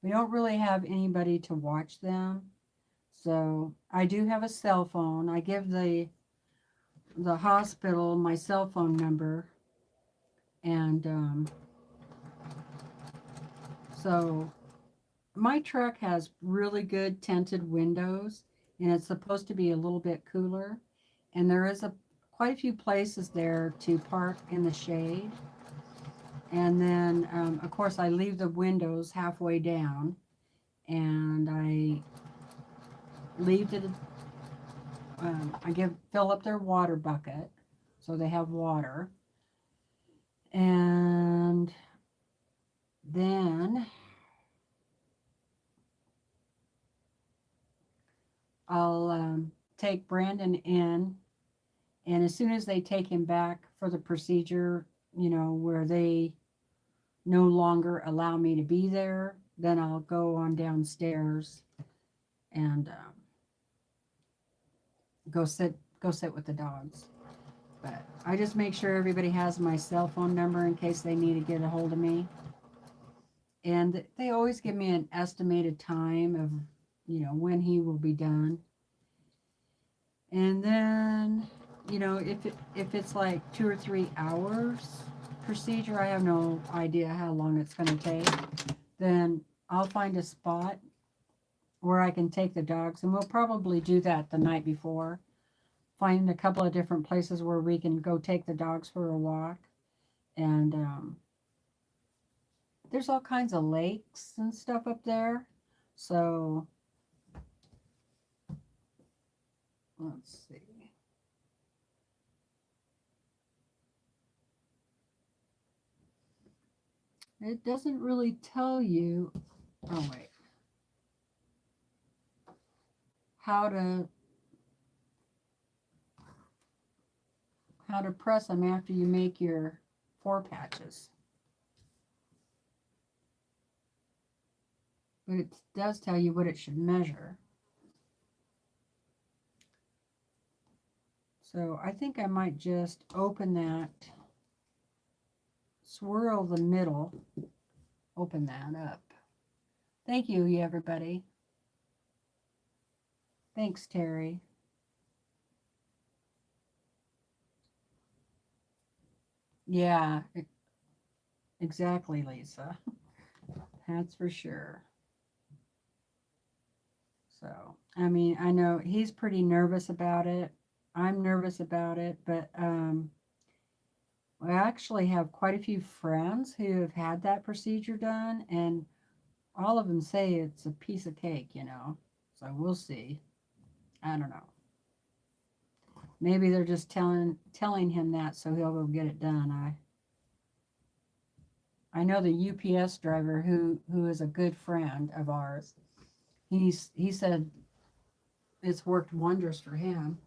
We don't really have anybody to watch them. So I do have a cell phone. I give the hospital my cell phone number. And so my truck has really good tinted windows, and it's supposed to be a little bit cooler. And there is quite a few places there to park in the shade. And then, of course, I leave the windows halfway down, and I leave it. Fill up their water bucket, so they have water. And then I'll take Brandon in, and as soon as they take him back for the procedure, you know, where they no longer allow me to be there, then I'll go on downstairs and go sit with the dogs. But I just make sure everybody has my cell phone number in case they need to get a hold of me. And they always give me an estimated time of, you know, when he will be done. And then, you know, if it's like 2 or 3 hours procedure, I have no idea how long it's going to take, then I'll find a spot where I can take the dogs, and we'll probably do that the night before. Find a couple of different places where we can go take the dogs for a walk. And there's all kinds of lakes and stuff up there. So let's see. It doesn't really tell you, oh wait, how to press them after you make your 4 patches. But it does tell you what it should measure. So I think I might just open that, swirl the middle, open that up. Thank you, everybody. Thanks, Terry. Yeah, exactly, Lisa. That's for sure. So, I mean, I know he's pretty nervous about it. I'm nervous about it, but I actually have quite a few friends who have had that procedure done, and all of them say it's a piece of cake, you know. So we'll see. I don't know. Maybe they're just telling him that so he'll go get it done. I know the UPS driver who is a good friend of ours. He said it's worked wonders for him.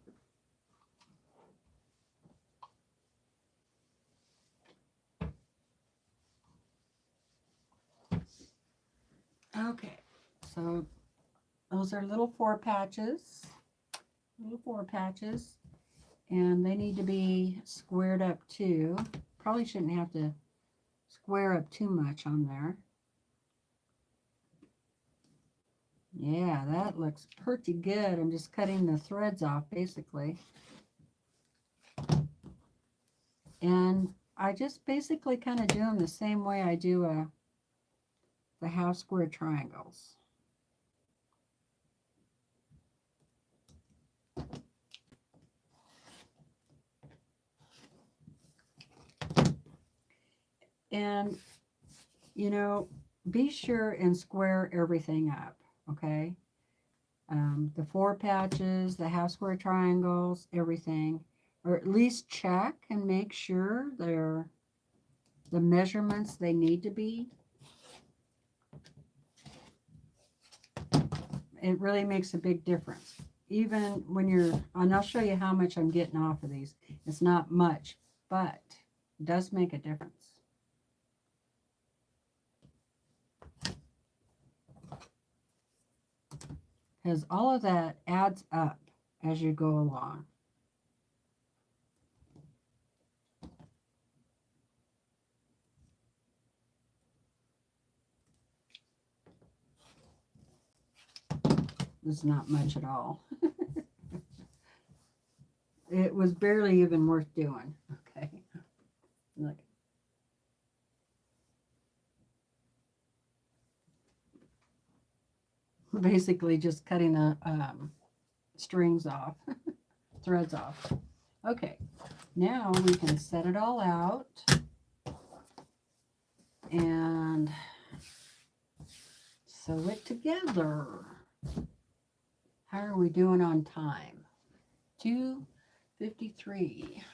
Okay, so those are little 4 patches, and they need to be squared up too. Probably shouldn't have to square up too much on there. Yeah, that looks pretty good. I'm just cutting the threads off basically. And I just basically kind of do them the same way I do the half square triangles. And, you know, be sure and square everything up, okay? The 4 patches, the half square triangles, everything. Or at least check and make sure they're the measurements they need to be. It really makes a big difference. Even when you're, and I'll show you how much I'm getting off of these. It's not much, but it does make a difference. Because all of that adds up as you go along. It's not much at all. It was barely even worth doing. Okay. Look. Basically just cutting the strings off, threads off. Okay, now we can set it all out and sew it together. How are we doing on time? 2:53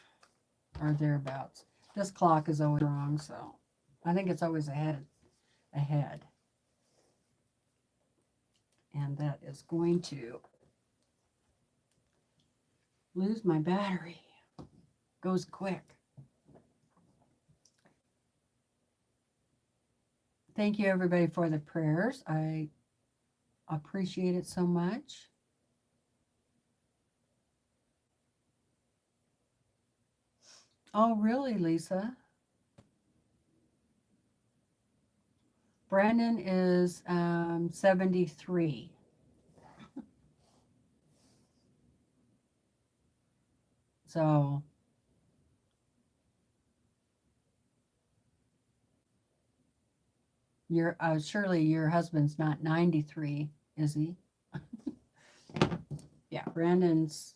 or thereabouts. This clock is always wrong, so I think it's always ahead. And that is going to lose my battery. Goes quick. Thank you everybody for the prayers. I appreciate it so much. Oh, really, Lisa? Brandon is 73. So you're surely your husband's not 93, is he? Yeah, Brandon's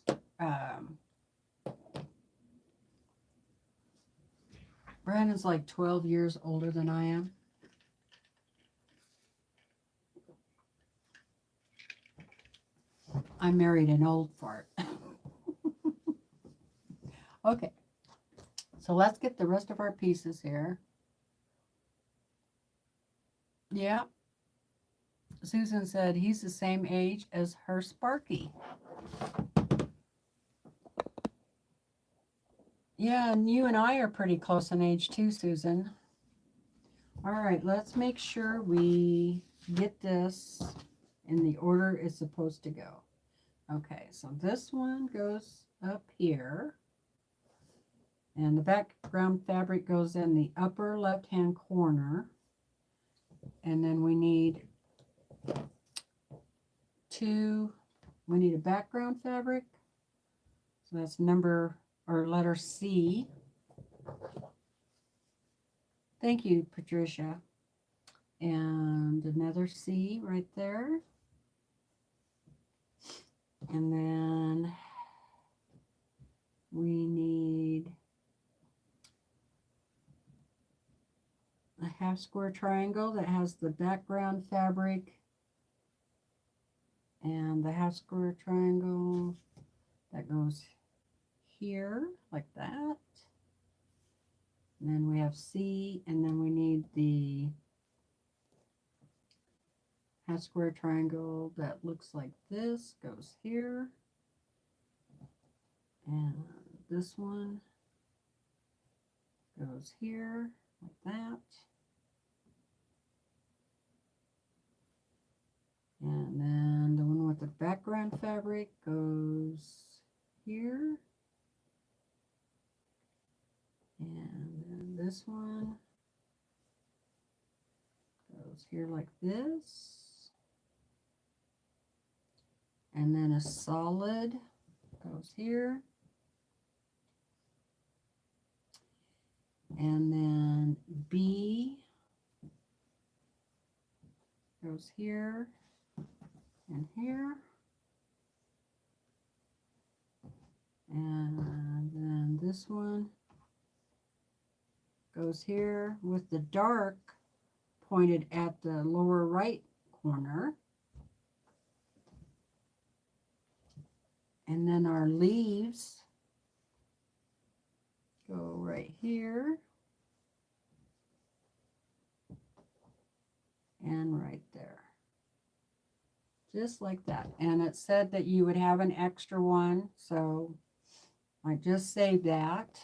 like 12 years older than I am. I married an old fart. Okay, so let's get the rest of our pieces here. Yeah. Susan said he's the same age as her Sparky. Yeah, and you and I are pretty close in age too, Susan. All right, let's make sure we get this in the order it's supposed to go. Okay, so this one goes up here. And the background fabric goes in the upper left-hand corner. And then we need a background fabric. So that's letter C. Thank you, Patricia. And another C right there. And then we need a half square triangle that has the background fabric and the half square triangle that goes here like that. And then we have C, and then we need the half square triangle that looks like this, goes here. And this one goes here like that. And then the one with the background fabric goes here. And then this one goes here like this. And then a solid goes here. And then B goes here and here. And then this one goes here with the dark pointed at the lower right corner. And then our leaves go right here and right there. Just like that. And it said that you would have an extra one, so I just saved that.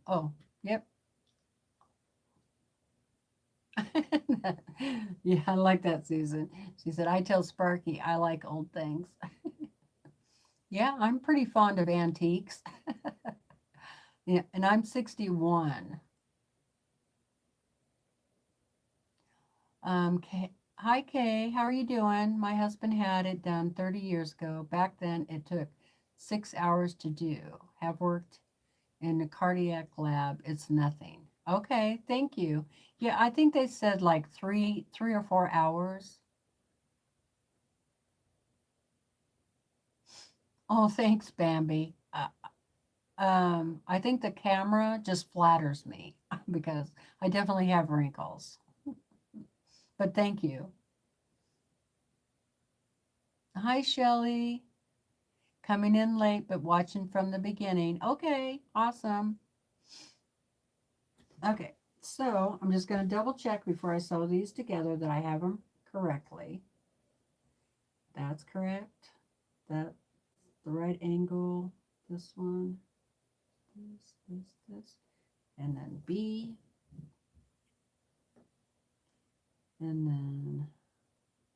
Oh, yep. Yeah, I like that, Susan. She said, I tell Sparky I like old things. Yeah, I'm pretty fond of antiques. Yeah, and I'm 61. Hi, Kay. How are you doing? My husband had it done 30 years ago. Back then, it took 6 hours to do. Have worked in the cardiac lab. It's nothing. Okay, thank you. Yeah, I think they said like three or 4 hours. Oh, thanks, Bambi. I think the camera just flatters me because I definitely have wrinkles. But thank you. Hi, Shelley. Coming in late, but watching from the beginning. Okay, awesome. Okay, so I'm just going to double check before I sew these together that I have them correctly. That's correct. That's the right angle. This one, this, and then B. And then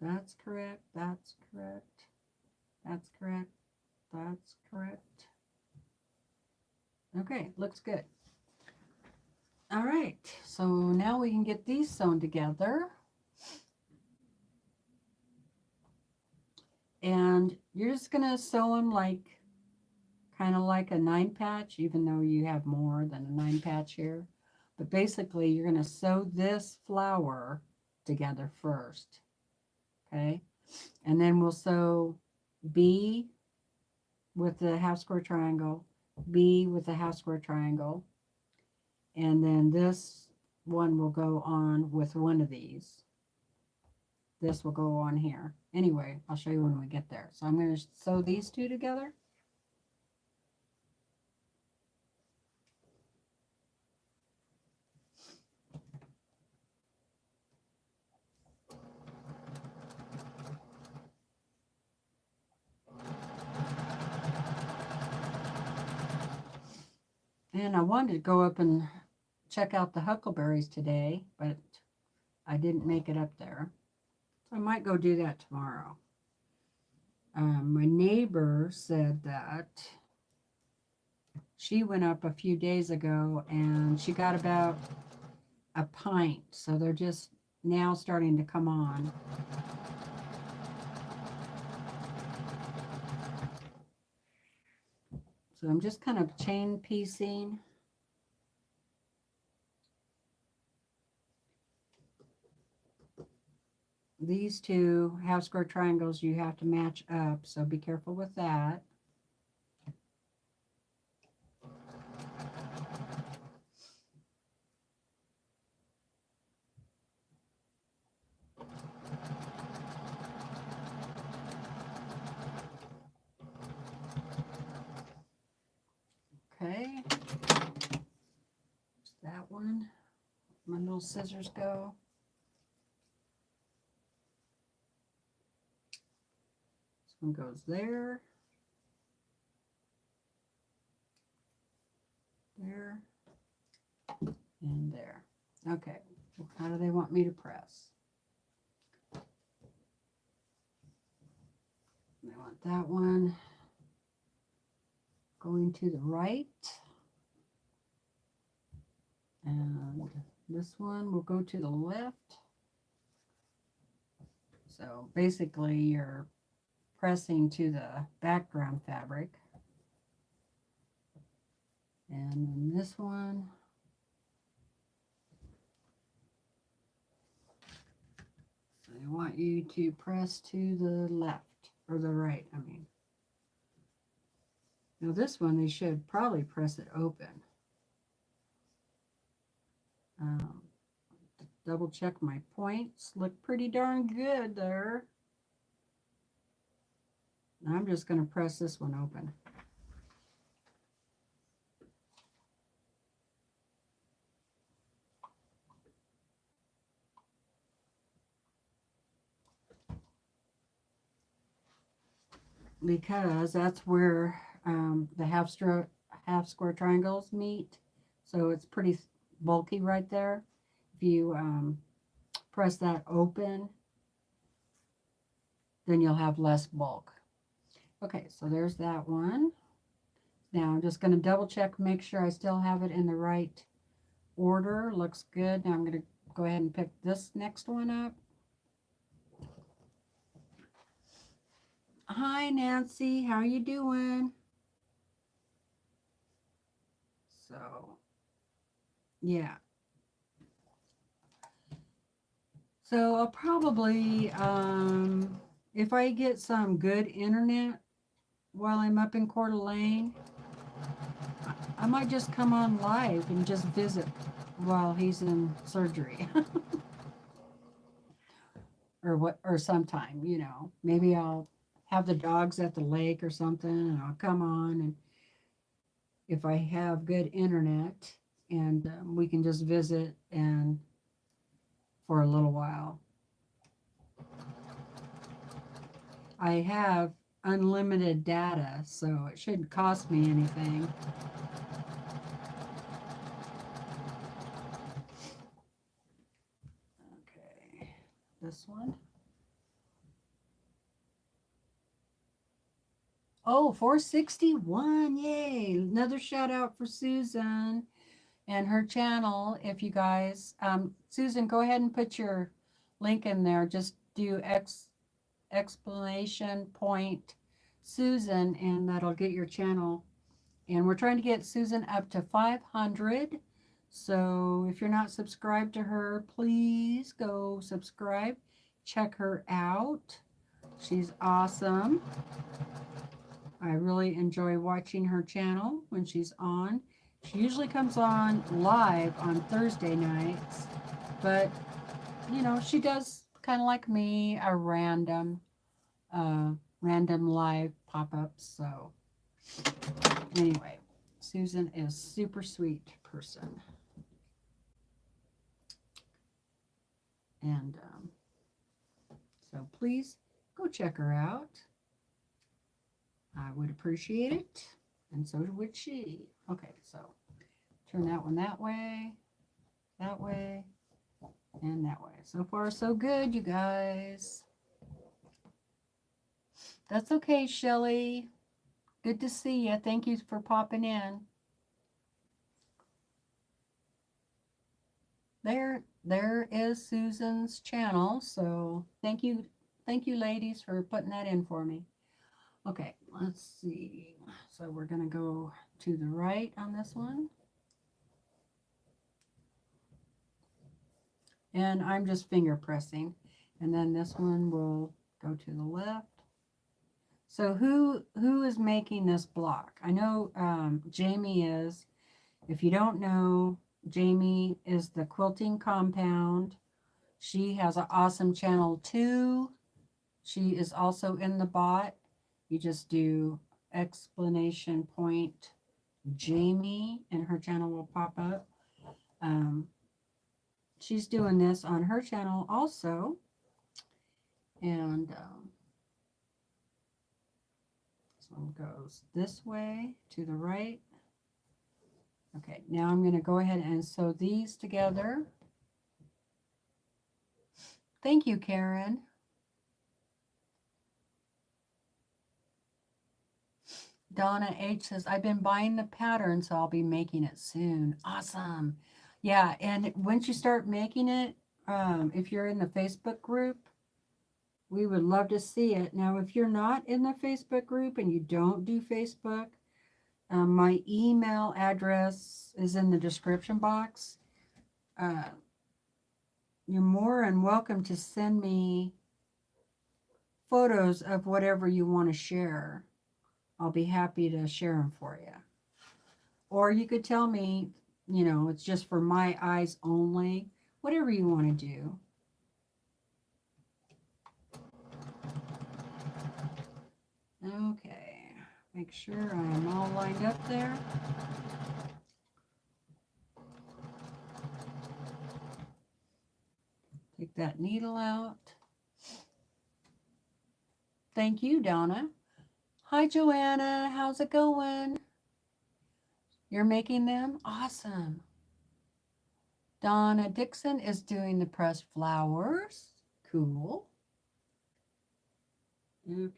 that's correct, that's correct, that's correct, that's correct. Okay, looks good. All right, so now we can get these sewn together. And you're just going to sew them like, kind of like a 9 patch, even though you have more than a 9 patch here. But basically, you're going to sew this flower together first. Okay, and then we'll sew B with the half square triangle, B with the half square triangle, and then this one will go on with one of these. This will go on here. Anyway, I'll show you when we get there. So I'm going to sew these two together. And I wanted to go up and check out the huckleberries today, but I didn't make it up there. So I might go do that tomorrow. My neighbor said that she went up a few days ago and she got about a pint. So they're just now starting to come on. So I'm just kind of chain piecing. These two half square triangles you have to match up, so be careful with that. Okay, that one. My little scissors go. This one goes there. There. And there. Okay, how do they want me to press? They want that one going to the right. And this one will go to the left. So basically you're pressing to the background fabric. And then this one, I want you to press to the left, or the right, I mean. Now this one, they should probably press it open. Double check my points. Look pretty darn good there. I'm just going to press this one open. Because that's where the half square triangles meet. So it's pretty bulky right there. If you press that open, then you'll have less bulk. Okay, so there's that one. Now I'm just going to double check, make sure I still have it in the right order. Looks good. Now I'm going to go ahead and pick this next one up. Hi, Nancy. How you doing? So, yeah. So I'll probably, if I get some good internet while I'm up in Coeur d'Alene, I might just come on live and just visit while he's in surgery. or sometime, you know, maybe I'll have the dogs at the lake or something, and I'll come on, and if I have good internet, and we can just visit and for a little while. I have unlimited data, so it shouldn't cost me anything. Okay, this one. Oh, 461, yay. Another shout out for Susan and her channel. If you guys, Susan, go ahead and put your link in there. Just do exclamation point Susan, and that'll get your channel. And we're trying to get Susan up to 500. So if you're not subscribed to her, please go subscribe. Check her out. She's awesome. I really enjoy watching her channel when she's on. She usually comes on live on Thursday nights, but you know, she does kind of like me, a random live pop-ups. So anyway, Susan is super sweet person. And so please go check her out. I would appreciate it, and so would she. Okay, so turn that one that way, and that way. So far, so good, you guys. That's okay, Shelly. Good to see you. Thank you for popping in. There is Susan's channel. So thank you, ladies, for putting that in for me. Okay, let's see. So we're going to go to the right on this one. And I'm just finger pressing. And then this one will go to the left. So who is making this block? I know Jamie is. If you don't know, Jamie is the Quilting Compound. She has an awesome channel too. She is also in the bot. You just do exclamation point Jamie and her channel will pop up. She's doing this on her channel also. And this one goes this way to the right. Okay, now I'm going to go ahead and sew these together. Thank you, Karen. Donna H says, I've been buying the pattern, so I'll be making it soon. Awesome. Yeah, and once you start making it, if you're in the Facebook group, we would love to see it. Now, if you're not in the Facebook group and you don't do Facebook, my email address is in the description box. You're more than welcome to send me photos of whatever you want to share. I'll be happy to share them for you. Or you could tell me, you know, it's just for my eyes only. Whatever you want to do. Okay, make sure I'm all lined up there. Take that needle out. Thank you, Donna. Hi, Joanna. How's it going? You're making them? Awesome. Donna Dixon is doing the pressed flowers. Cool. Okay.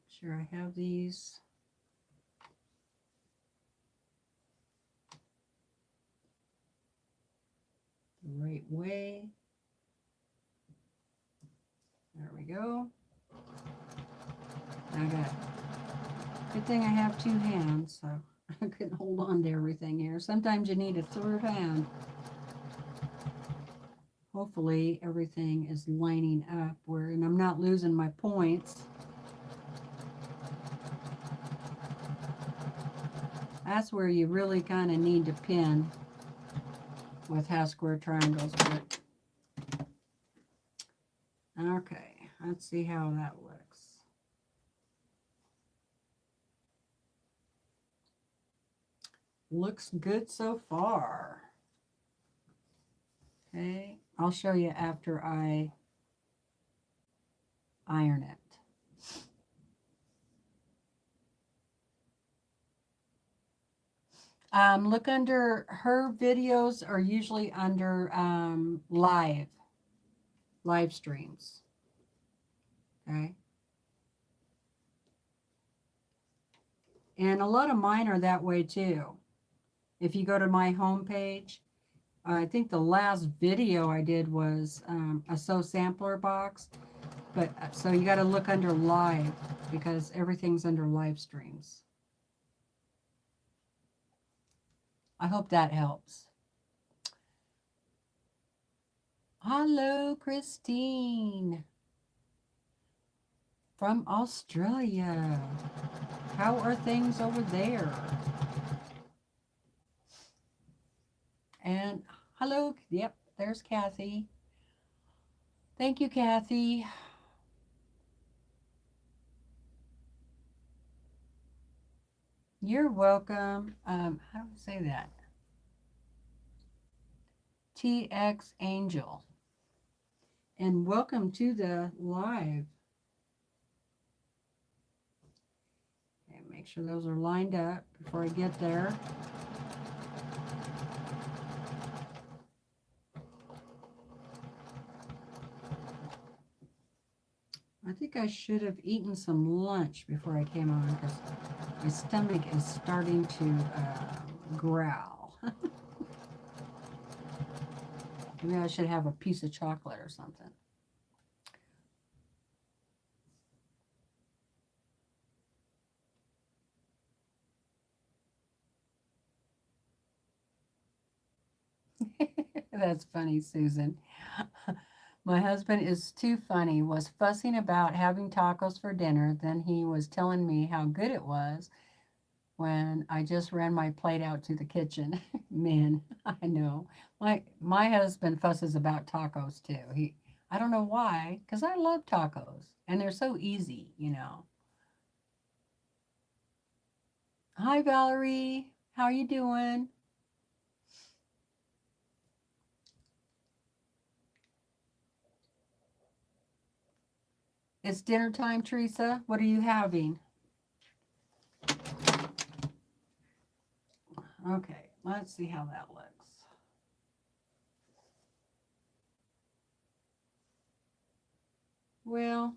Sure I have these. The right way. There we go. I got, good thing I have two hands, so I couldn't hold on to everything here. Sometimes you need a third hand. Hopefully everything is lining up where, and I'm not losing my points. That's where you really kind of need to pin with half square triangles. But okay, let's see how that looks. Looks good so far. Okay, I'll show you after I iron it. Look under, her videos are usually under live streams. Okay. And a lot of mine are that way too. If you go to my homepage, I think the last video I did was a sew sampler box. But so you got to look under live because everything's under live streams. I hope that helps. Hello, Christine from Australia. How are things over there? And hello, yep, there's Kathy. Thank you, Kathy. You're welcome. How do I say that? TX Angel. And welcome to the live. Okay, make sure those are lined up before I get there. I think I should have eaten some lunch before I came on because my stomach is starting to growl. Maybe I should have a piece of chocolate or something. That's funny, Susan. My husband is too funny, was fussing about having tacos for dinner. Then he was telling me how good it was when I just ran my plate out to the kitchen. Man, I know. My husband fusses about tacos too. I don't know why, because I love tacos and they're so easy, you know. Hi, Valerie. How are you doing? It's dinner time, Teresa. What are you having? Okay, let's see how that looks. Well,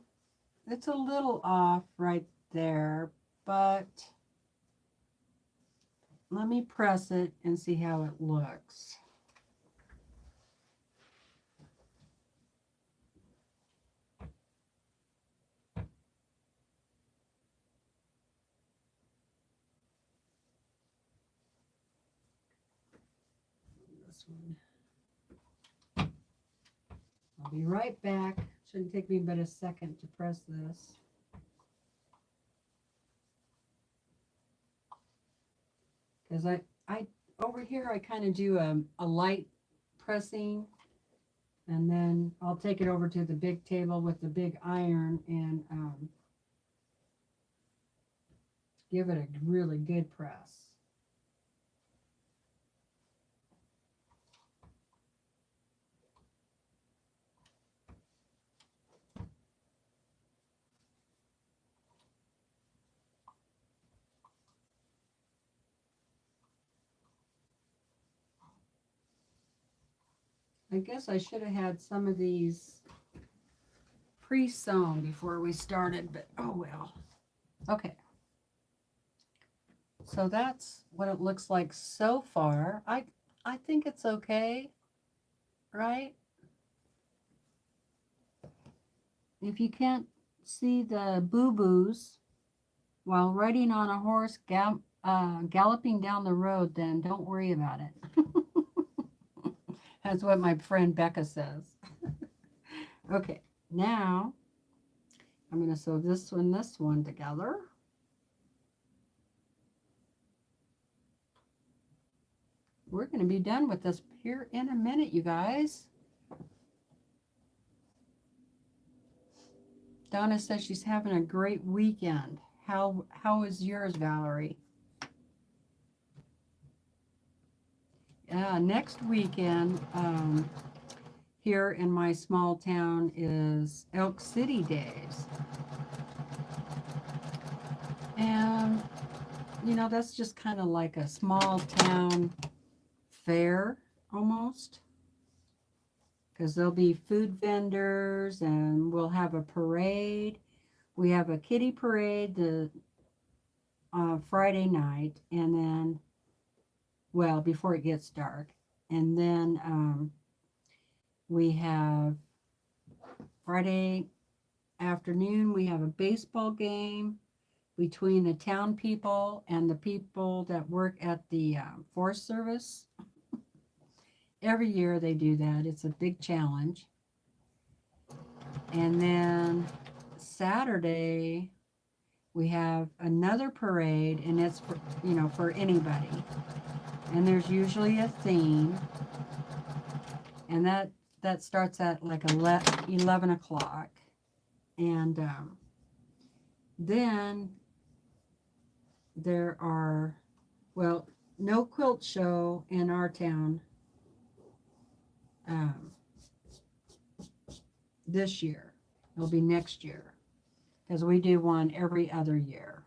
it's a little off right there, but let me press it and see how it looks. This one. I'll be right back. Shouldn't take me but a second to press this. because I over here I kind of do a light pressing, and then I'll take it over to the big table with the big iron and give it a really good press. I guess I should have had some of these pre-sewn before we started, but oh well. Okay. So that's what it looks like so far. I think it's okay, right? If you can't see the boo-boos while riding on a horse galloping down the road, then don't worry about it. That's what my friend Becca says. Okay, now I'm going to sew this one together. We're going to be done with this here in a minute, you guys. Donna says she's having a great weekend. How is yours, Valerie? Next weekend here in my small town is Elk City Days. And, you know, that's just kind of like a small town fair almost. Because there'll be food vendors and we'll have a parade. We have a kiddie parade the Friday night, and then, well, before it gets dark. And then we have Friday afternoon, we have a baseball game between the town people and the people that work at the Forest Service. Every year they do that. It's a big challenge. And then Saturday, we have another parade, and it's for, you know, for anybody. And there's usually a theme. And that starts at like 11 o'clock. And then there are, well, no quilt show in our town this year. It'll be next year, because we do one every other year.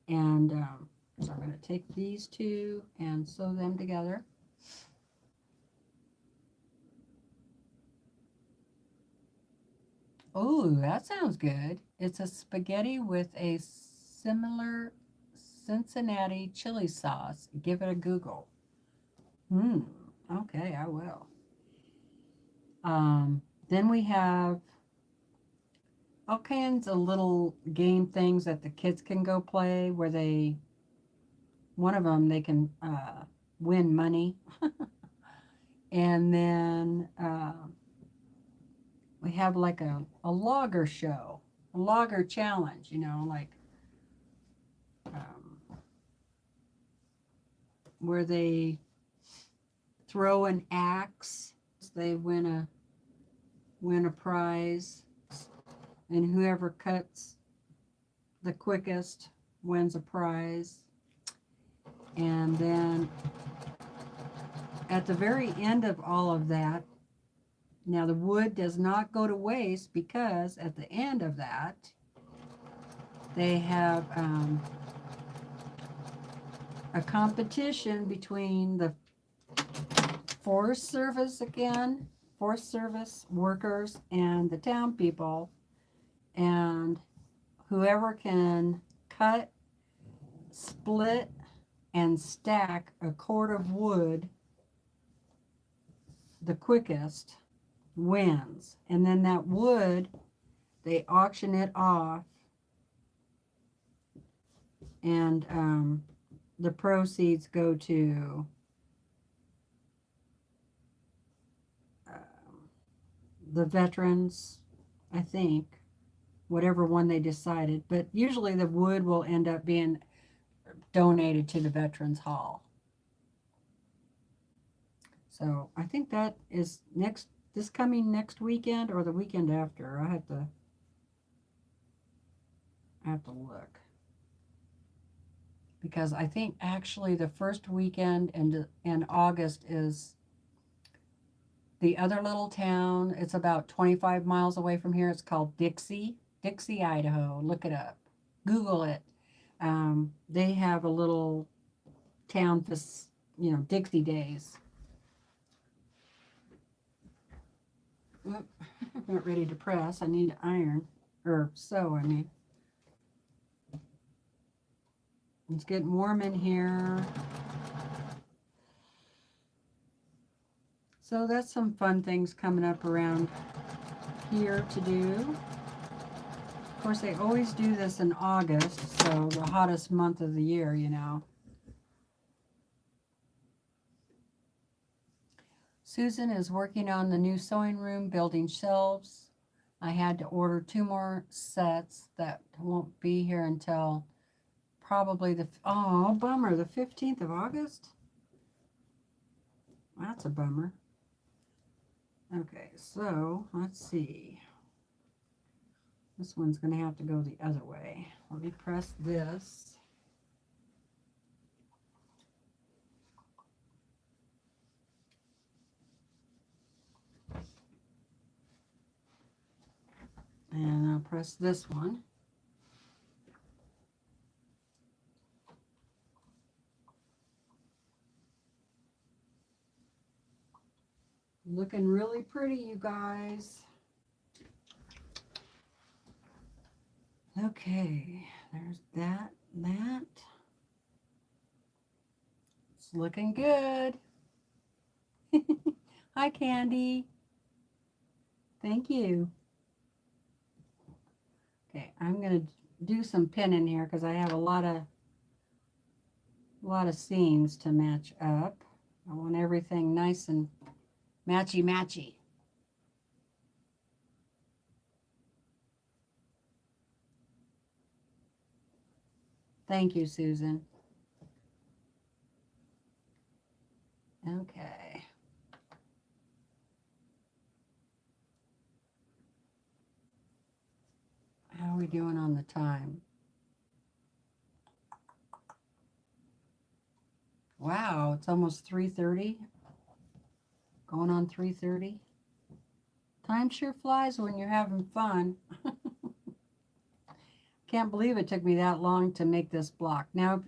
And so I'm going to take these two and sew them together. Oh, that sounds good. It's a spaghetti with a similar Cincinnati chili sauce. Give it a Google. Okay, I will. Then we have all kinds of little game things that the kids can go play, where one of them, they can win money. And then we have like a logger show, a logger challenge, you know, like where they throw an axe, they win a prize, and whoever cuts the quickest wins a prize. And then at the very end of all of that, now the wood does not go to waste, because at the end of that they have a competition between the Forest Service workers and the town people, and whoever can cut, split, and stack a cord of wood the quickest wins. And then that wood, they auction it off, and the proceeds go to the veterans, I think, whatever one they decided. But usually the wood will end up being donated to the Veterans Hall. So I think that is this coming next weekend or the weekend after. I have to look. Because I think actually the first weekend in August is the other little town. It's about 25 miles away from here. It's called Dixie, Idaho. Look it up. Google it. They have a little town, Dixie Days. Oop, I'm not ready to press. I need to iron, or sew, I mean. It's getting warm in here. So that's some fun things coming up around here to do. Of course, they always do this in August, so the hottest month of the year, you know. Susan is working on the new sewing room, building shelves. I had to order 2 more sets that won't be here until probably oh, bummer, the 15th of August? That's a bummer. Okay, so let's see. This one's going to have to go the other way. Let me press this. And I'll press this one. Looking really pretty, you guys. Okay, there's that. It's looking good. Hi, Candy. Thank you. Okay, I'm going to do some pinning here because I have a lot of seams to match up. I want everything nice and matchy-matchy. Thank you, Susan. Okay. How are we doing on the time? Wow, it's almost 3:30. Going on 3:30. Time sure flies when you're having fun. Can't believe it took me that long to make this block. Now,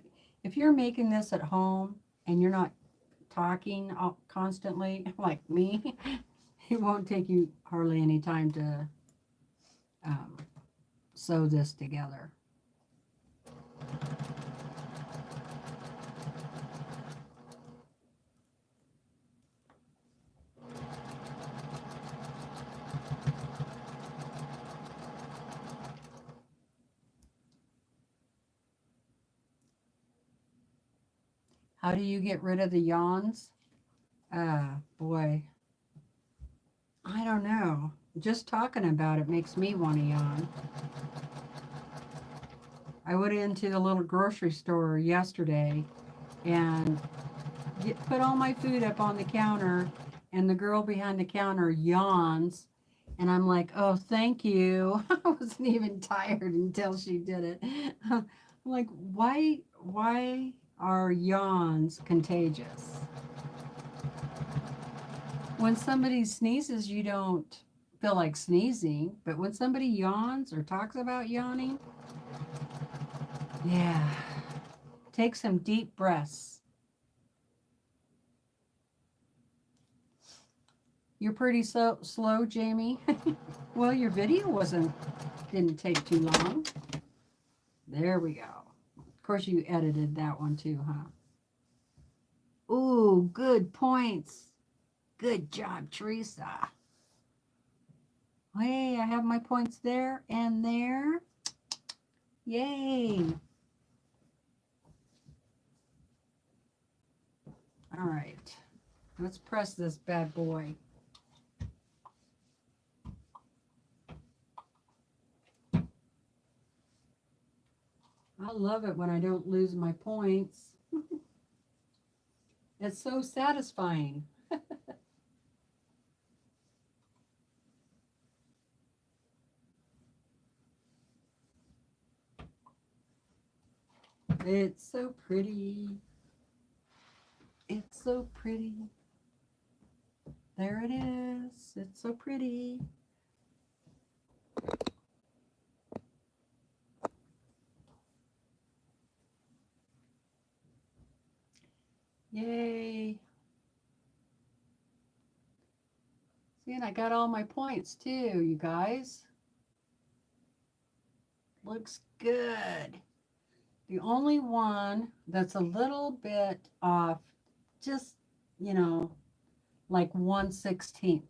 if you're making this at home and you're not talking constantly like me, it won't take you hardly any time to sew this together. How do you get rid of the yawns? Boy, I don't know. Just talking about it makes me want to yawn. I went into the little grocery store yesterday and put all my food up on the counter, and the girl behind the counter yawns, and I'm like, oh, thank you. I wasn't even tired until she did it. I'm like, why are yawns contagious? When somebody sneezes, you don't feel like sneezing, but when somebody yawns or talks about yawning, yeah, take some deep breaths. You're pretty slow, Jamie. Well, your video didn't take too long. There we go. Of course, you edited that one too, huh? Ooh, good points. Good job, Teresa. Hey, I have my points there and there. Yay. All right. Let's press this bad boy. I love it when I don't lose my points. It's so satisfying. It's so pretty. It's so pretty. There it is. It's so pretty. Yay. See, and I got all my points too, you guys. Looks good. The only one that's a little bit off, just, you know, like 1/16,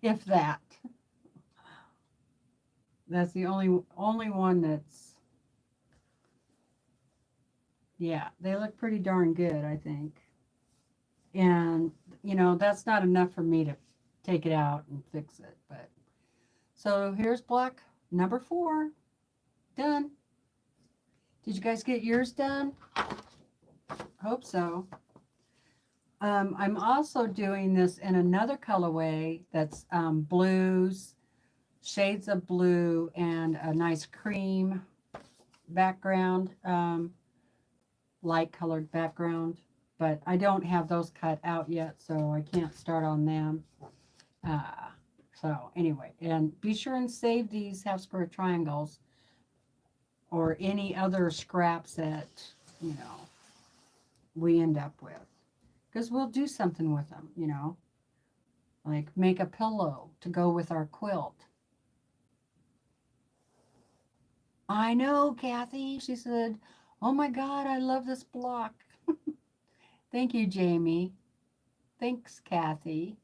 if that. That's the only one that's, yeah, they look pretty darn good, I think. And, you know, that's not enough for me to take it out and fix it. But so here's block number 4. Done. Did you guys get yours done? Hope so. I'm also doing this in another colorway that's blues, shades of blue, and a nice cream background, light colored background. But I don't have those cut out yet, so I can't start on them. So anyway, and be sure and save these half square triangles or any other scraps that, you know, we end up with. Because we'll do something with them, you know, like make a pillow to go with our quilt. I know, Kathy. She said, oh my God, I love this block. Thank you, Jamie. Thanks, Kathy.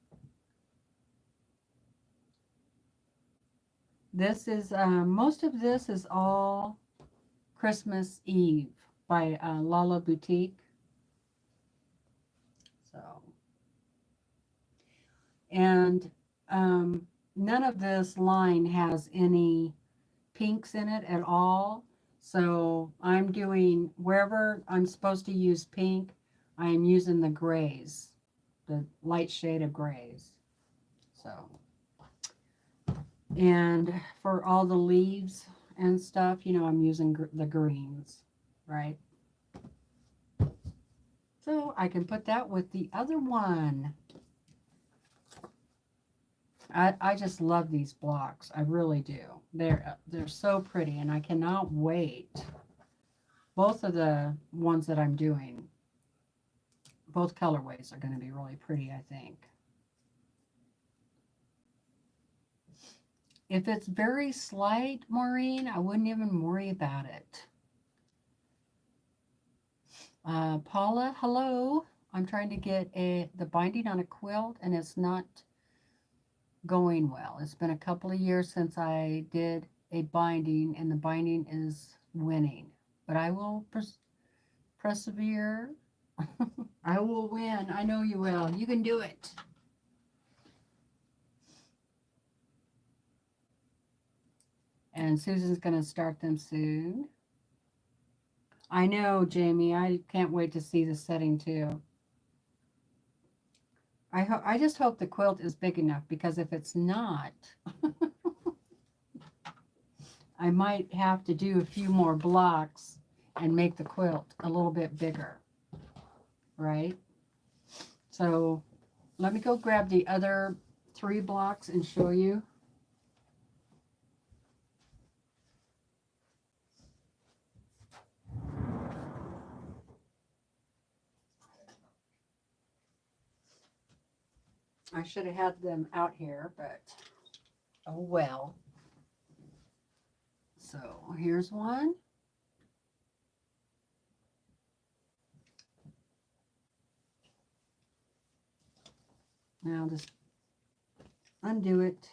This is, most of this is all Christmas Eve by Lala Boutique. So, and none of this line has any pinks in it at all. So I'm doing, wherever I'm supposed to use pink, I am using the grays, the light shade of grays. So, and for all the leaves and stuff, you know, I'm using the greens, right? So I can put that with the other one. I just love these blocks. I really do. They're so pretty, and I cannot wait. Both of the ones that I'm doing, both colorways are going to be really pretty, I think. If it's very slight, Maureen, I wouldn't even worry about it. Paula, hello. I'm trying to get the binding on a quilt, and it's not going well. It's been a couple of years since I did a binding, and the binding is winning. But I will persevere. I will win. I know you will. You can do it. And Susan's going to start them soon. I know, Jamie. I can't wait to see the setting too. I just hope the quilt is big enough, because if it's not, I might have to do a few more blocks and make the quilt a little bit bigger, right? So let me go grab the other 3 blocks and show you. I should have had them out here, but oh well. So here's one. Now just undo it.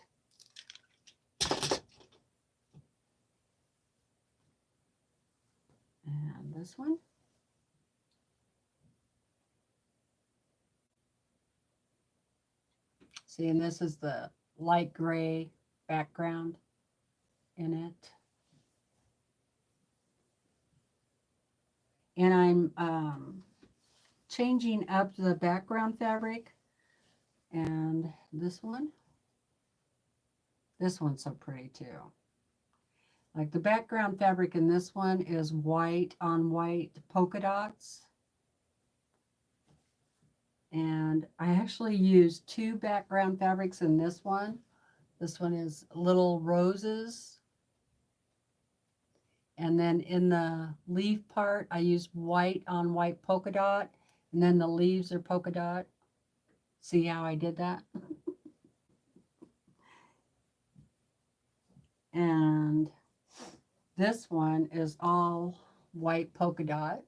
And this one. See, and this is the light gray background in it. I'm changing up the background fabric. And this one's so pretty too. Like the background fabric in this one is white on white polka dots. And I actually used 2 background fabrics in this one. This one is little roses. And then in the leaf part, I used white on white polka dot. And then the leaves are polka dot. See how I did that? And this one is all white polka dot.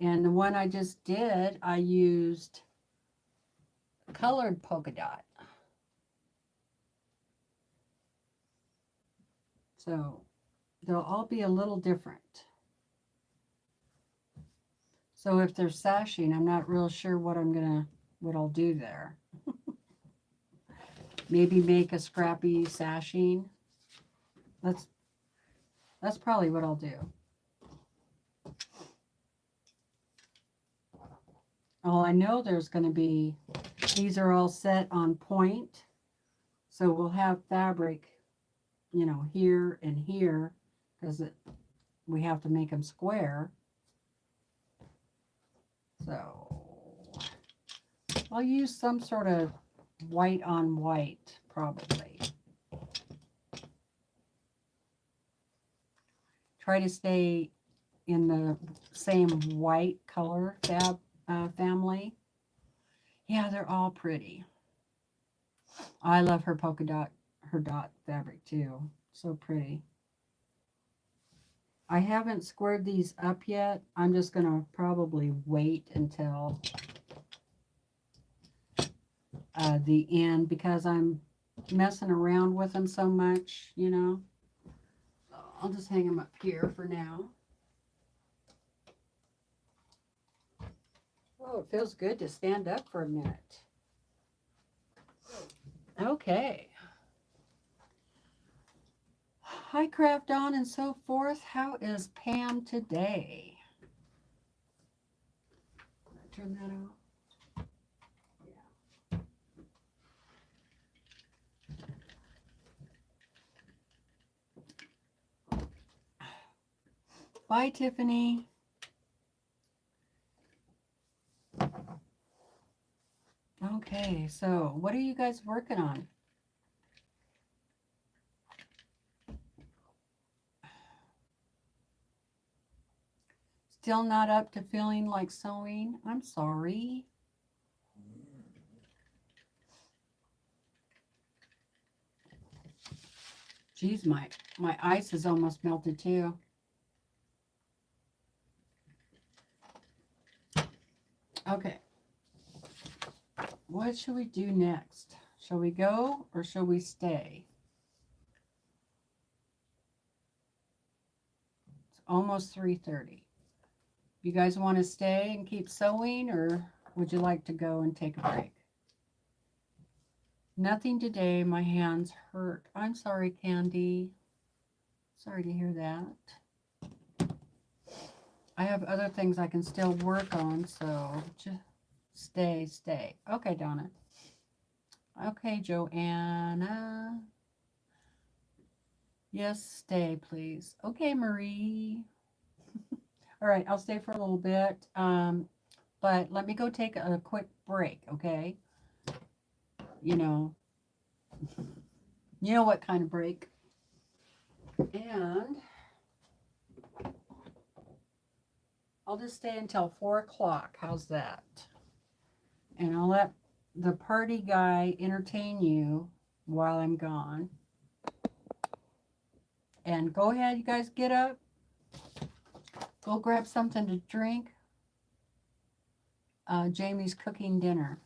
And the one I just did, I used colored polka dot. So they'll all be a little different. So if they're sashing, I'm not real sure what I'll do there. Maybe make a scrappy sashing. That's probably what I'll do. Oh, I know there's going to be, these are all set on point. So we'll have fabric, you know, here and here, because we have to make them square. So I'll use some sort of white on white, probably. Try to stay in the same white color family. Yeah, they're all pretty. I love her polka dot, her dot fabric too. So pretty. I haven't squared these up yet. I'm just going to probably wait until the end because I'm messing around with them so much, you know. So I'll just hang them up here for now. Oh, it feels good to stand up for a minute. Okay. Hi, Craft On and so forth. How is Pam today? Turn that off. Yeah. Bye, Tiffany. Okay, so what are you guys working on? Still not up to feeling like sewing? I'm sorry. Geez, my ice is almost melted too. Okay. What should we do next? Shall we go or shall we stay? It's almost 3:30. You guys want to stay and keep sewing, or would you like to go and take a break? Nothing today. My hands hurt. I'm sorry, Candy. Sorry to hear that. I have other things I can still work on, so just stay. Okay, Donna. Okay, Joanna. Yes, stay, please. Okay, Marie. All right, I'll stay for a little bit, but let me go take a quick break, okay? You know what kind of break. And I'll just stay until 4 o'clock. How's that? And I'll let the party guy entertain you while I'm gone. And go ahead, you guys, get up. Go grab something to drink. Jamie's cooking dinner.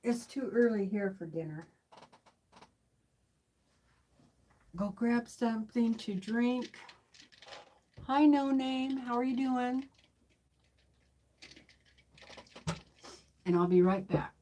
It's too early here for dinner. Go grab something to drink. Hi, No Name. How are you doing? And I'll be right back.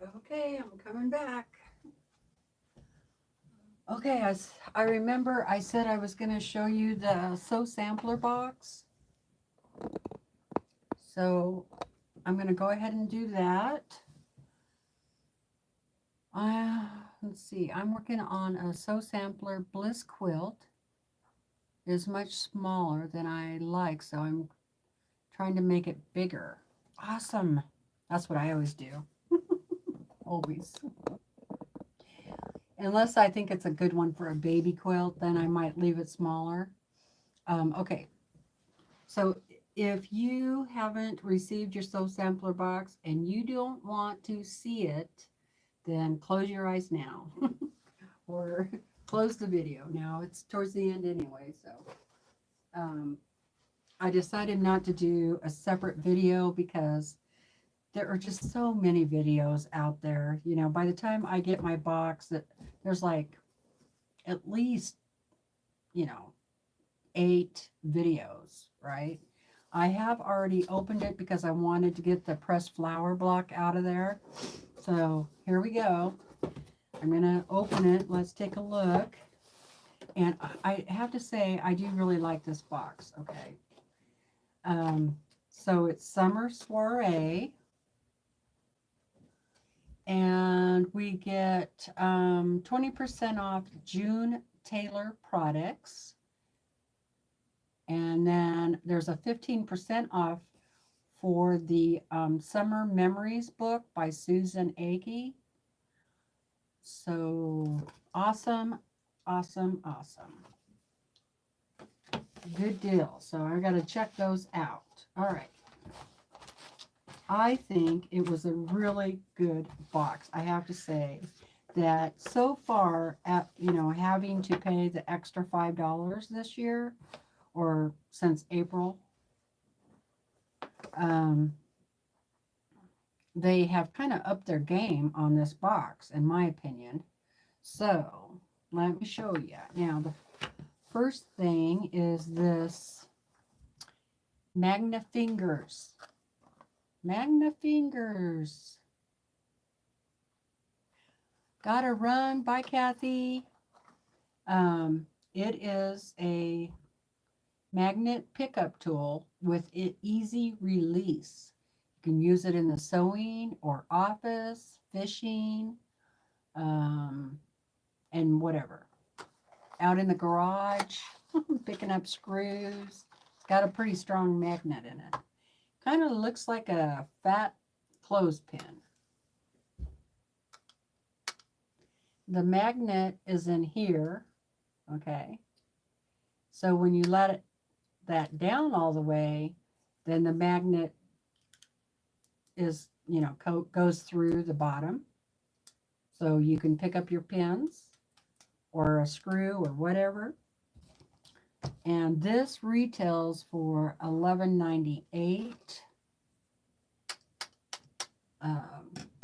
Okay, I'm coming back. Okay, I remember I said I was going to show you the Sew Sampler box. So I'm going to go ahead and do that. Let's see, I'm working on a Sew Sampler Bliss quilt. It's much smaller than I like, so I'm trying to make it bigger. Awesome. That's what I always do. Always. Unless I think it's a good one for a baby quilt, then I might leave it smaller. Okay. So if you haven't received your Sew Sampler box and you don't want to see it, then close your eyes now. Or close the video. Now it's towards the end anyway, so I decided not to do a separate video because there are just so many videos out there. You know, by the time I get my box, there's like at least, 8 videos, right? I have already opened it because I wanted to get the pressed flower block out of there. So here we go. I'm going to open it. Let's take a look. And I have to say, I do really like this box. Okay. So it's Summer Soiree. And we get 20% off June Taylor products. And then there's a 15% off for the Summer Memories book by Susan Akey. So awesome, awesome, awesome. Good deal. So I got to check those out. All right. I think it was a really good box. I have to say that so far, having to pay the extra $5 this year, or since April, they have kind of upped their game on this box, in my opinion. So let me show you. Now, the first thing is this Magna Fingers. Magna Fingers. Gotta Run by Kathy. It is a magnet pickup tool with easy release. You can use it in the sewing or office, fishing, and whatever. Out in the garage, picking up screws. It's got a pretty strong magnet in it. Kind of looks like a fat clothespin. The magnet is in here, okay? So when you let that down all the way, then the magnet is, goes through the bottom. So you can pick up your pins or a screw or whatever. And this retails for $11.98.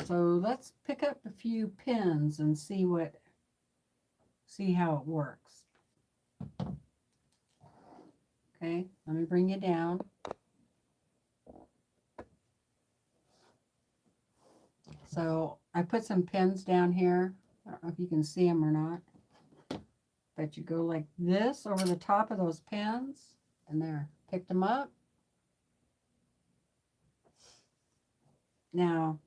So let's pick up a few pins and see how it works. Okay, let me bring you down. So I put some pins down here. I don't know if you can see them or not. But you go like this over the top of those pins. And there, picked them up. Now,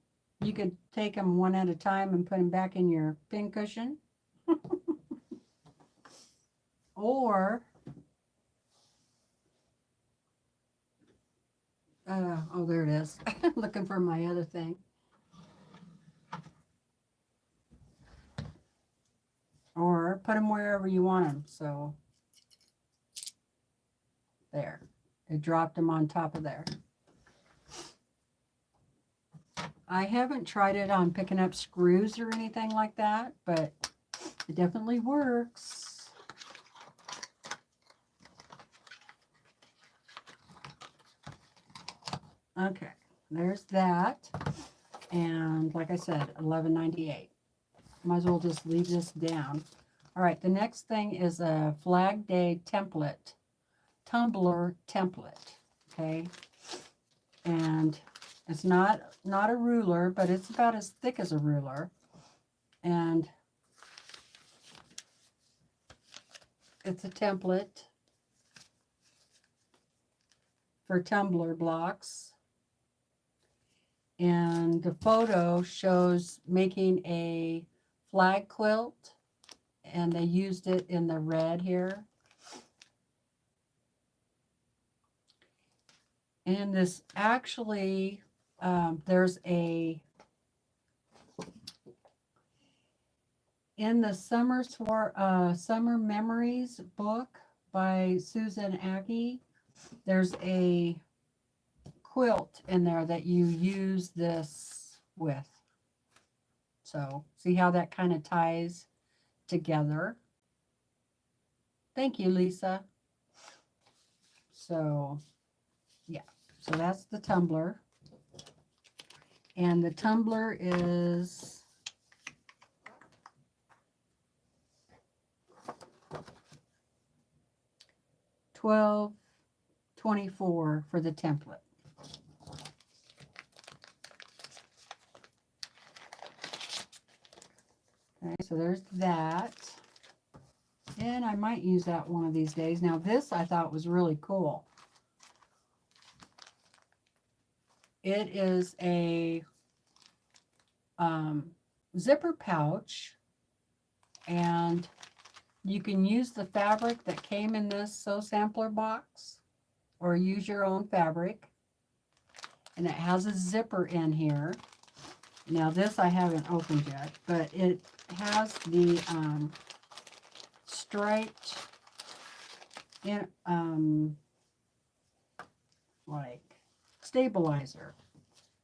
you could take them one at a time and put them back in your pin cushion. Or, oh, there it is. Looking for my other thing. Or put them wherever you want them. So, there. It dropped them on top of there. I haven't tried it on picking up screws or anything like that, but it definitely works. Okay, there's that. And like I said, $11.98. Might as well just leave this down. All right, the next thing is a Flag Day tumbler template. Okay, and It's not a ruler, but it's about as thick as a ruler. And it's a template for tumbler blocks. And the photo shows making a flag quilt, and they used it in the red here. And this actually, there's a, in the Summer Memories book by Susan Aki, there's a quilt in there that you use this with. So see how that kind of ties together. Thank you, Lisa. So yeah, so that's the tumbler. And the tumbler is $12.24 for the template. Okay, so there's that. And I might use that one of these days. Now this I thought was really cool. It is a zipper pouch, and you can use the fabric that came in this Sew Sampler box, or use your own fabric. And it has a zipper in here. Now this I haven't opened yet, but it has the striped like stabilizer.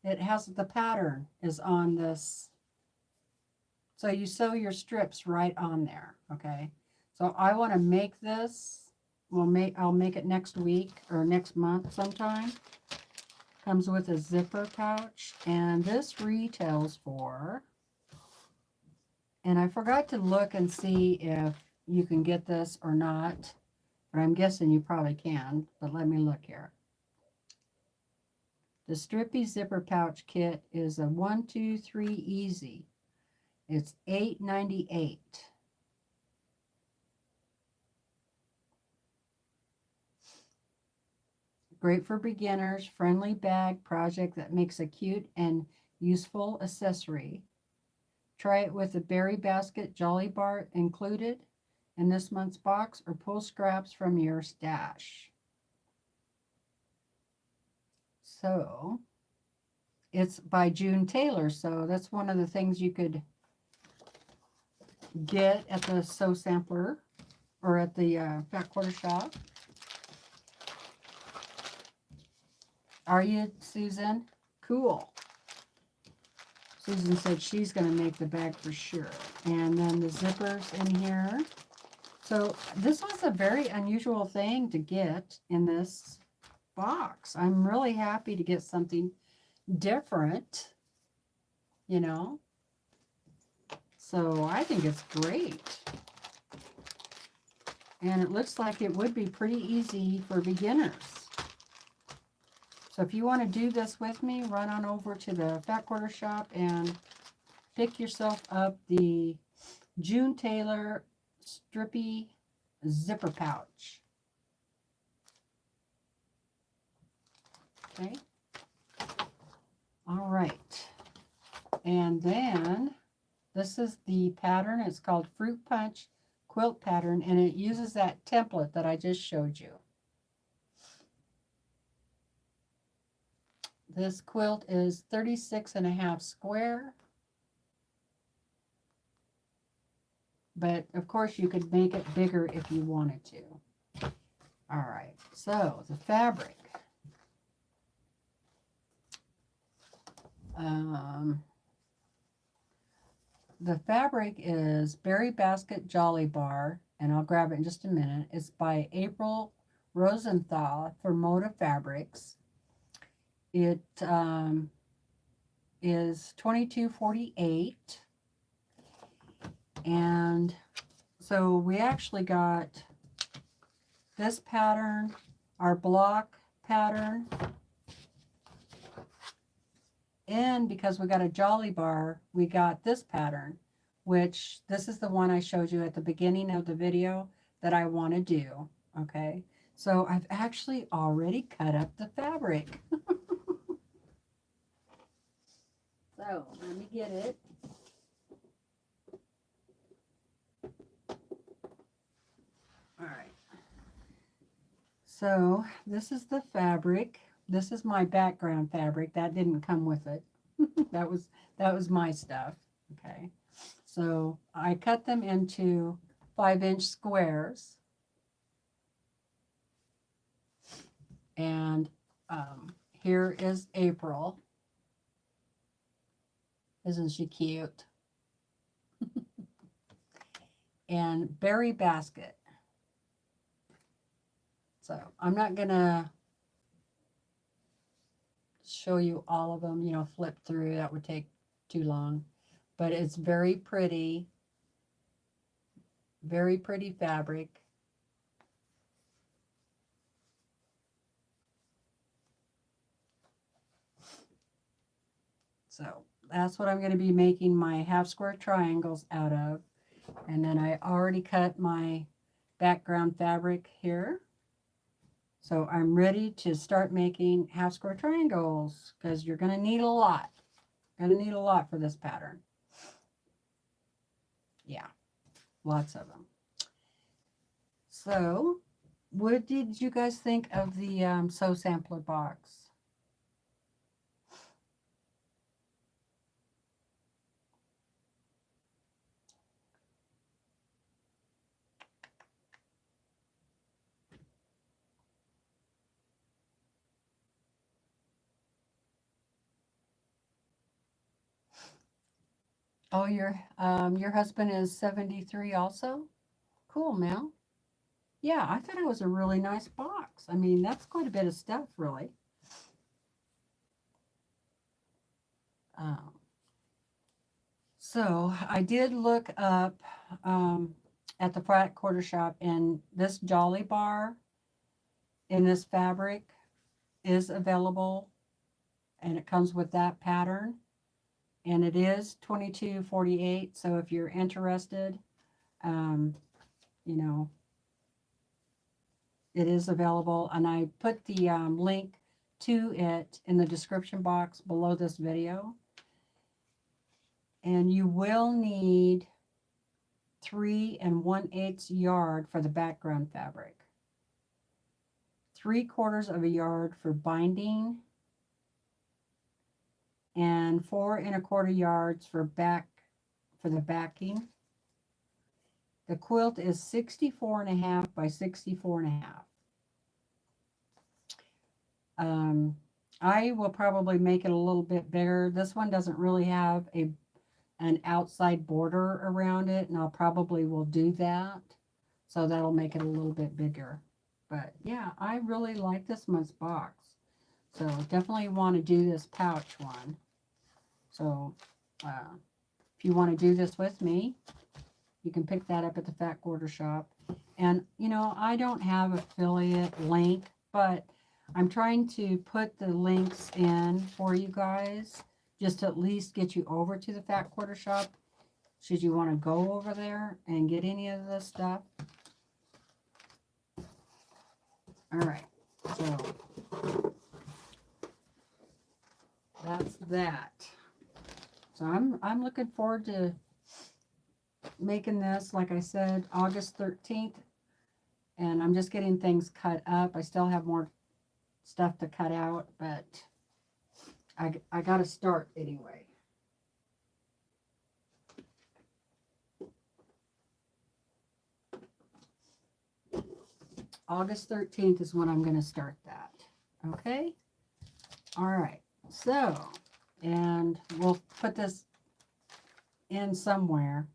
It has the pattern is on this, so you sew your strips right on there. Okay, so I want to make this. I'll make it next week or next month sometime. Comes with a zipper pouch, and this retails for, and I forgot to look and see if you can get this or not, but I'm guessing you probably can, but let me look here. The Strippy Zipper Pouch Kit is a 1, 2, 3 easy. It's $8.98. Great for beginners, friendly bag project that makes a cute and useful accessory. Try it with a berry basket Jolly Bar included in this month's box, or pull scraps from your stash. So it's by June Taylor, so that's one of the things you could get at the Sew Sampler or at the Fat Quarter Shop. Are you, Susan? Cool. Susan said she's going to make the bag for sure. And then the zippers in here. So this was a very unusual thing to get in this box. I'm really happy to get something different, you know. So I think it's great. And it looks like it would be pretty easy for beginners. So if you want to do this with me, run on over to the Fat Quarter Shop and pick yourself up the June Taylor Strippy Zipper Pouch. Okay. All right. And then this is the pattern. It's called Fruit Punch Quilt Pattern, and it uses that template that I just showed you. This quilt is 36.5 square. But of course you could make it bigger if you wanted to. All right, so the fabric. The fabric is Berry Basket Jolly Bar, and I'll grab it in just a minute. It's by April Rosenthal for Moda Fabrics. It is $22.48. And so we actually got this pattern, our block pattern, And because we got a jolly bar, we got this pattern, which this is the one I showed you at the beginning of the video that I want to do. Okay, so I've actually already cut up the fabric. So let me get it. All right. So this is the fabric. This is my background fabric. That didn't come with it. that was my stuff. Okay. So I cut them into 5-inch squares. And here is April. Isn't she cute? And berry basket. So I'm not gonna show you all of them, you know, flip through. That would take too long. But it's very pretty fabric. So that's what I'm going to be making my half square triangles out of. And then I already cut my background fabric here. So I'm ready to start making half square triangles because you're going to need a lot. Going to need a lot for this pattern. Yeah, lots of them. So what did you guys think of the sew sampler box? Oh, your husband is 73 also? Cool, Mel. Yeah, I thought it was a really nice box. I mean, that's quite a bit of stuff, really. Um, so I did look up at the flat quarter shop, and this Jolly Bar in this fabric is available, and it comes with that pattern, and it is $22.48. So if you're interested, you know, it is available, and I put the link to it in the description box below this video. And you will need 3 1/8 yard for the background fabric, 3/4 of a yard for binding, and 4 1/4 yards for the backing. The quilt is 64.5 by 64.5. I will probably make it a little bit bigger. This one doesn't really have an outside border around it, and I'll probably will do that. So that'll make it a little bit bigger. But yeah, I really like this month's box. So definitely want to do this pouch one. So if you want to do this with me, you can pick that up at the Fat Quarter Shop. And, you know, I don't have affiliate link, but I'm trying to put the links in for you guys, just to at least get you over to the Fat Quarter Shop, should you want to go over there and get any of this stuff. All right, so that's that. So I'm looking forward to making this, like I said, August 13th, and I'm just getting things cut up. I still have more stuff to cut out, but I got to start anyway. August 13th is when I'm going to start that. Okay? All right. So, and we'll put this in somewhere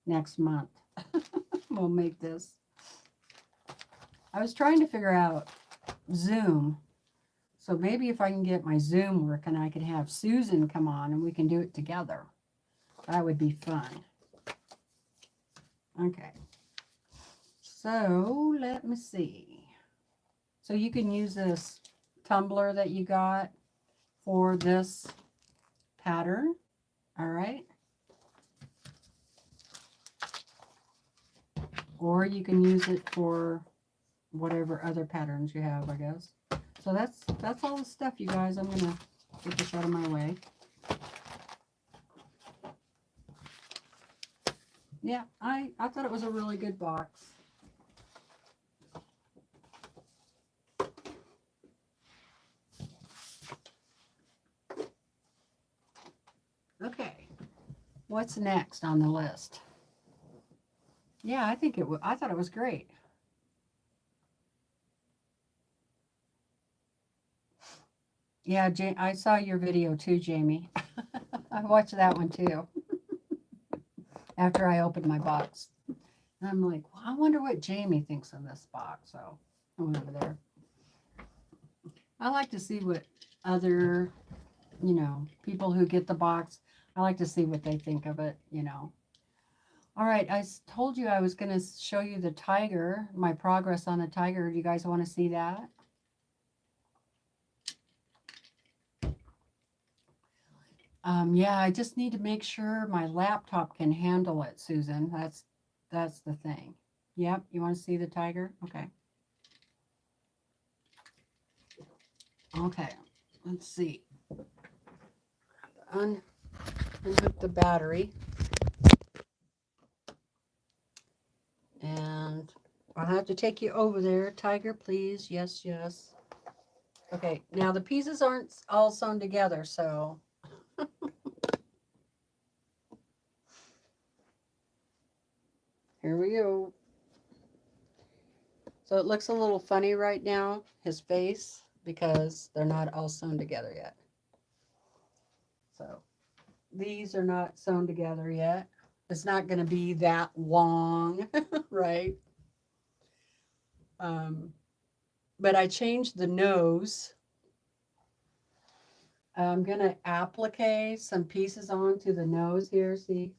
next month. We'll make this. I was trying to figure out Zoom. So maybe if I can get my Zoom working, I could have Susan come on and we can do it together. That would be fun. Okay. So let me see. So you can use this tumbler that you got for this pattern. All right. Or you can use it for whatever other patterns you have, I guess. So that's all the stuff, you guys. I'm gonna get this out of my way. Yeah, I thought it was a really good box. Okay, what's next on the list? Yeah, I think I thought it was great. Yeah, I saw your video too, Jamie. I watched that one too after I opened my box. And I'm like, well, I wonder what Jamie thinks of this box. So I went over there. I like to see what other, people who get the box, I like to see what they think of it, All right, I told you I was going to show you the tiger, my progress on the tiger. Do you guys want to see that? Yeah, I just need to make sure my laptop can handle it, Susan. That's the thing. Yep, you want to see the tiger? Okay. Okay, let's see. Unhook the battery. And I'll have to take you over there. Tiger, please. Yes, yes. Okay, now the pieces aren't all sewn together, so... Here we go. So it looks a little funny right now, his face, because they're not all sewn together yet. So these are not sewn together yet. It's not going to be that long, right? But I changed the nose. I'm going to applique some pieces onto the nose here. See,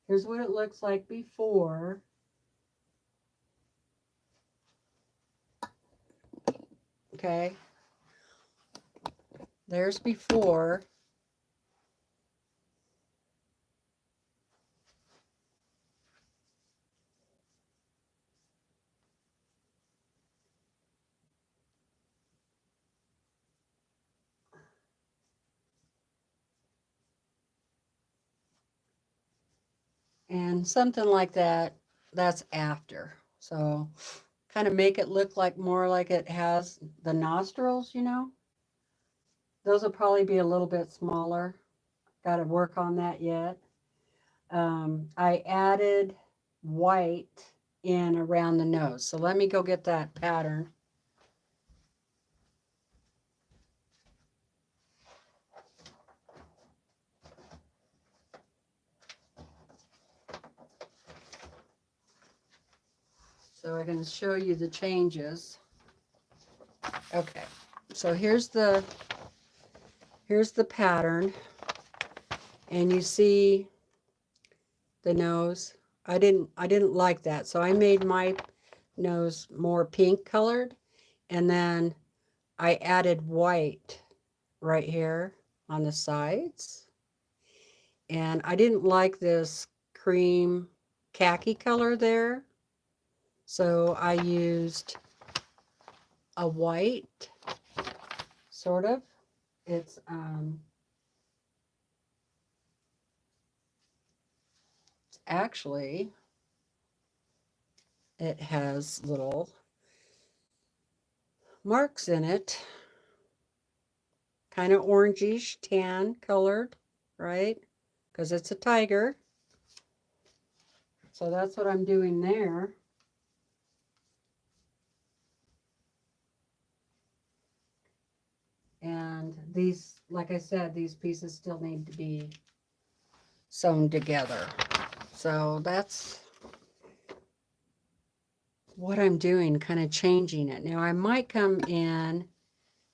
here's what it looks like before. Okay. There's before. And something like that, that's after. So kind of make it look like more like it has the nostrils, Those will probably be a little bit smaller. Got to work on that yet. I added white in around the nose. So let me go get that pattern. So I can show you the changes. Okay, so here's the pattern, and you see the nose. I didn't like that, so I made my nose more pink colored, and then I added white right here on the sides. And I didn't like this cream khaki color there, so I used a white, sort of. It's actually, it has little marks in it, kind of orangish, tan colored, right? Because it's a tiger. So that's what I'm doing there. And these, like I said, these pieces still need to be sewn together. So that's what I'm doing, kind of changing it. Now I might come in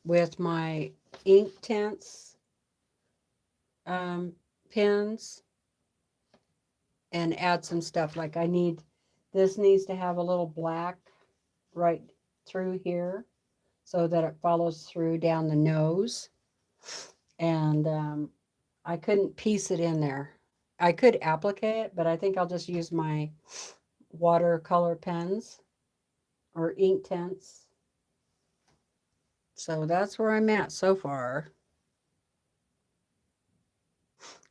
with my ink tints pins and add some stuff. Like this needs to have a little black right through here so that it follows through down the nose. And I couldn't piece it in there. I could applique it, but I think I'll just use my watercolor pens or ink tints. So that's where I'm at so far.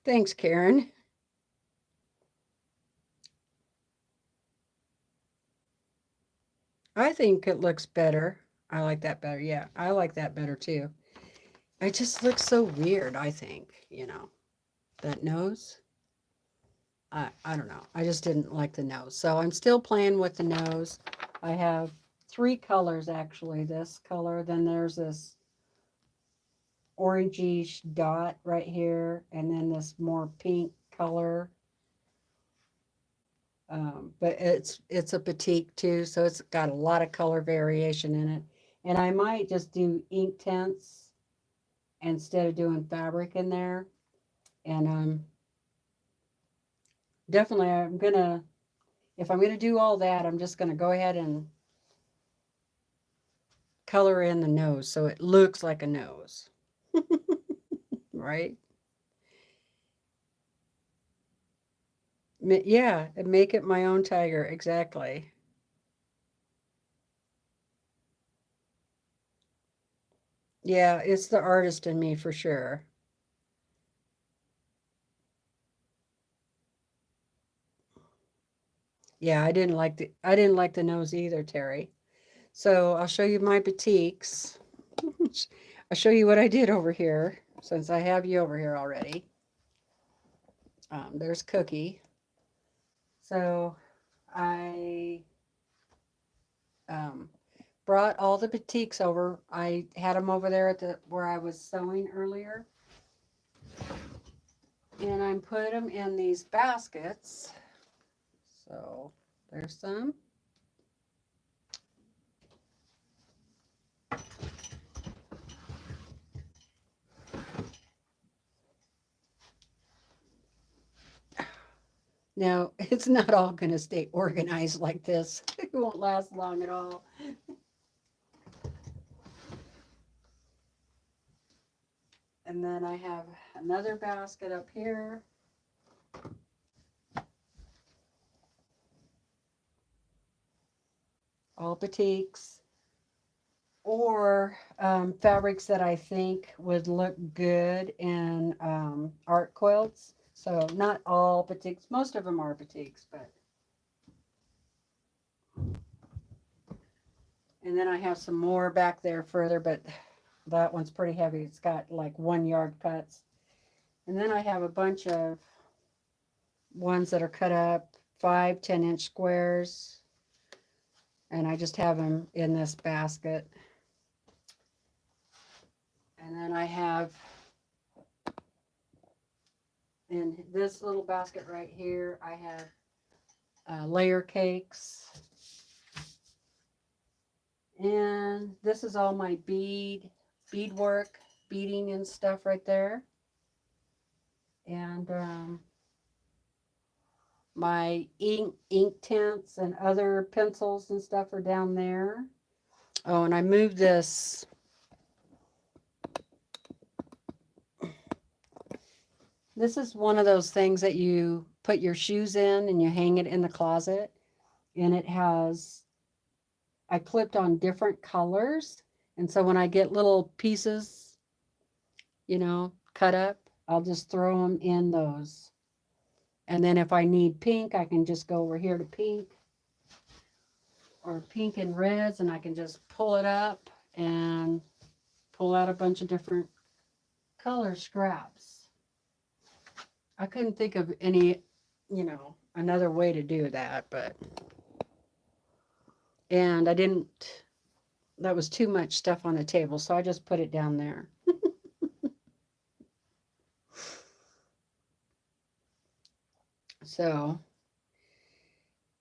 Thanks, Karen. I think it looks better. I like that better. Yeah, I like that better too. It just looks so weird, I think, that nose. I don't know. I just didn't like the nose. So I'm still playing with the nose. I have 3 colors actually. This color, then there's this orangey dot right here, and then this more pink color. But it's a batik too, so it's got a lot of color variation in it. And I might just do ink tints instead of doing fabric in there. And definitely if I'm gonna do all that, I'm just gonna go ahead and color in the nose so it looks like a nose, right? Yeah, and make it my own tiger, exactly. Yeah, it's the artist in me for sure. Yeah, I didn't like the nose either, Terry. So I'll show you my batiks. I'll show you what I did over here since I have you over here already. There's Cookie. So I um, brought all the batiks over. I had them over there at where I was sewing earlier. And I put them in these baskets. So there's some. Now, it's not all going to stay organized like this. It won't last long at all. And then I have another basket up here. All batiks or fabrics that I think would look good in art quilts. So not all batiks. Most of them are batiks, but. And then I have some more back there further, but that one's pretty heavy. It's got like 1 yard cuts. And then I have a bunch of ones that are cut up 5, 10-inch squares. And I just have them in this basket. And then I have in this little basket right here, I have layer cakes. And this is all my beadwork, beading and stuff right there. And my ink tints and other pencils and stuff are down there. Oh, and I moved this. This is one of those things that you put your shoes in and you hang it in the closet. And it has, I clipped on different colors. And so when I get little pieces, cut up, I'll just throw them in those. And then if I need pink, I can just go over here to pink or pink and reds, and I can just pull it up and pull out a bunch of different color scraps. I couldn't think of any, another way to do that, and I didn't, that was too much stuff on the table, so I just put it down there. So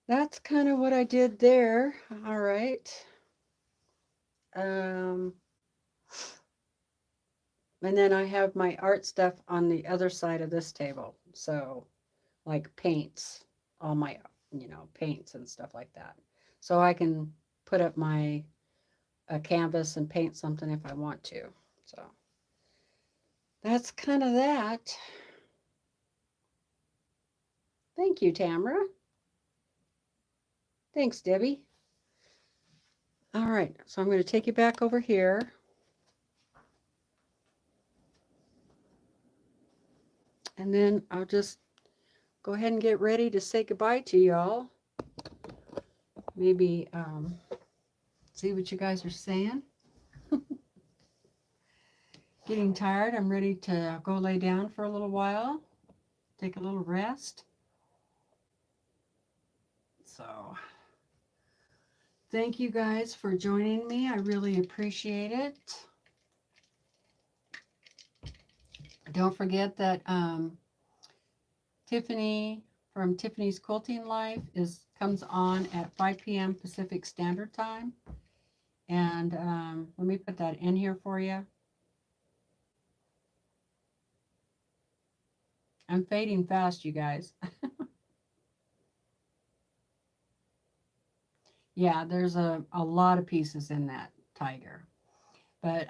that's kind of what I did there. All right. And then I have my art stuff on the other side of this table. So like paints, all my, paints and stuff like that. So I can put up my canvas and paint something if I want to. So that's kind of that. Thank you, Tamara. Thanks, Debbie. All right, so I'm going to take you back over here. And then I'll just go ahead and get ready to say goodbye to y'all. Maybe see what you guys are saying. Getting tired. I'm ready to go lay down for a little while. Take a little rest. So thank you guys for joining me. I really appreciate it. Don't forget that Tiffany from Tiffany's Quilting Life comes on at 5 p.m. Pacific Standard Time. And let me put that in here for you. I'm fading fast, you guys. Yeah, there's a lot of pieces in that tiger. But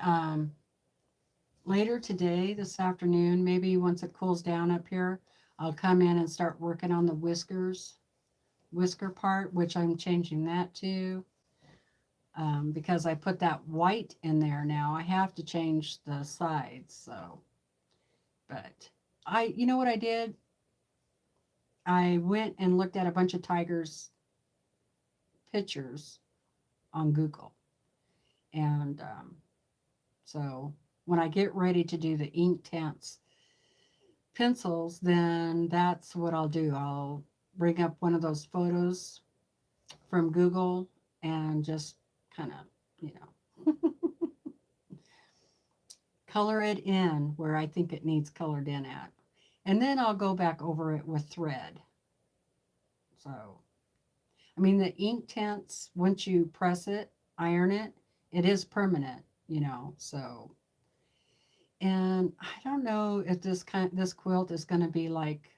later today, this afternoon, maybe once it cools down up here, I'll come in and start working on the whisker part, which I'm changing that to. Because I put that white in there now. I have to change the sides, so. But you know what I did? I went and looked at a bunch of tigers' pictures on Google. And so when I get ready to do the Inktense pencils, then that's what I'll do. I'll bring up one of those photos from Google and just kind of, color it in where I think it needs colored in at. And then I'll go back over it with thread. So, I mean, the Inktense, once you press it, iron it, it is permanent, so. And I don't know if this quilt is going to be like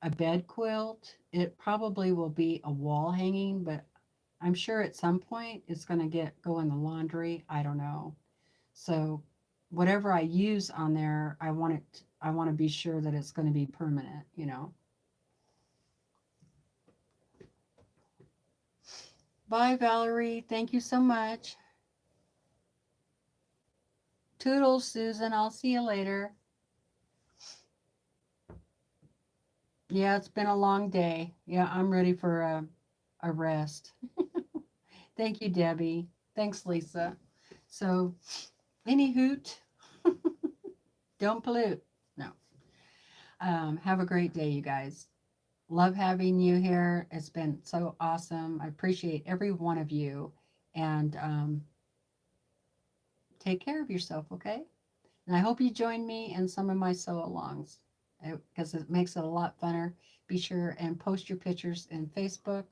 a bed quilt. It probably will be a wall hanging, but I'm sure at some point it's going to go in the laundry. I don't know. So whatever I use on there, I want to be sure that it's going to be permanent, Bye, Valerie. Thank you so much. Toodles, Susan. I'll see you later. Yeah, it's been a long day. Yeah, I'm ready for a rest. Thank you, Debbie. Thanks, Lisa. So, any hoot, don't pollute. No. Have a great day, you guys. Love having you here. It's been so awesome. I appreciate every one of you. And take care of yourself, okay? And I hope you join me in some of my sew-alongs because it makes it a lot funner. Be sure and post your pictures in Facebook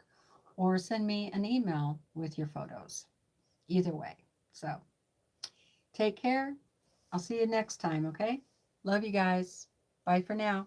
or send me an email with your photos. Either way. So take care. I'll see you next time, okay? Love you guys. Bye for now.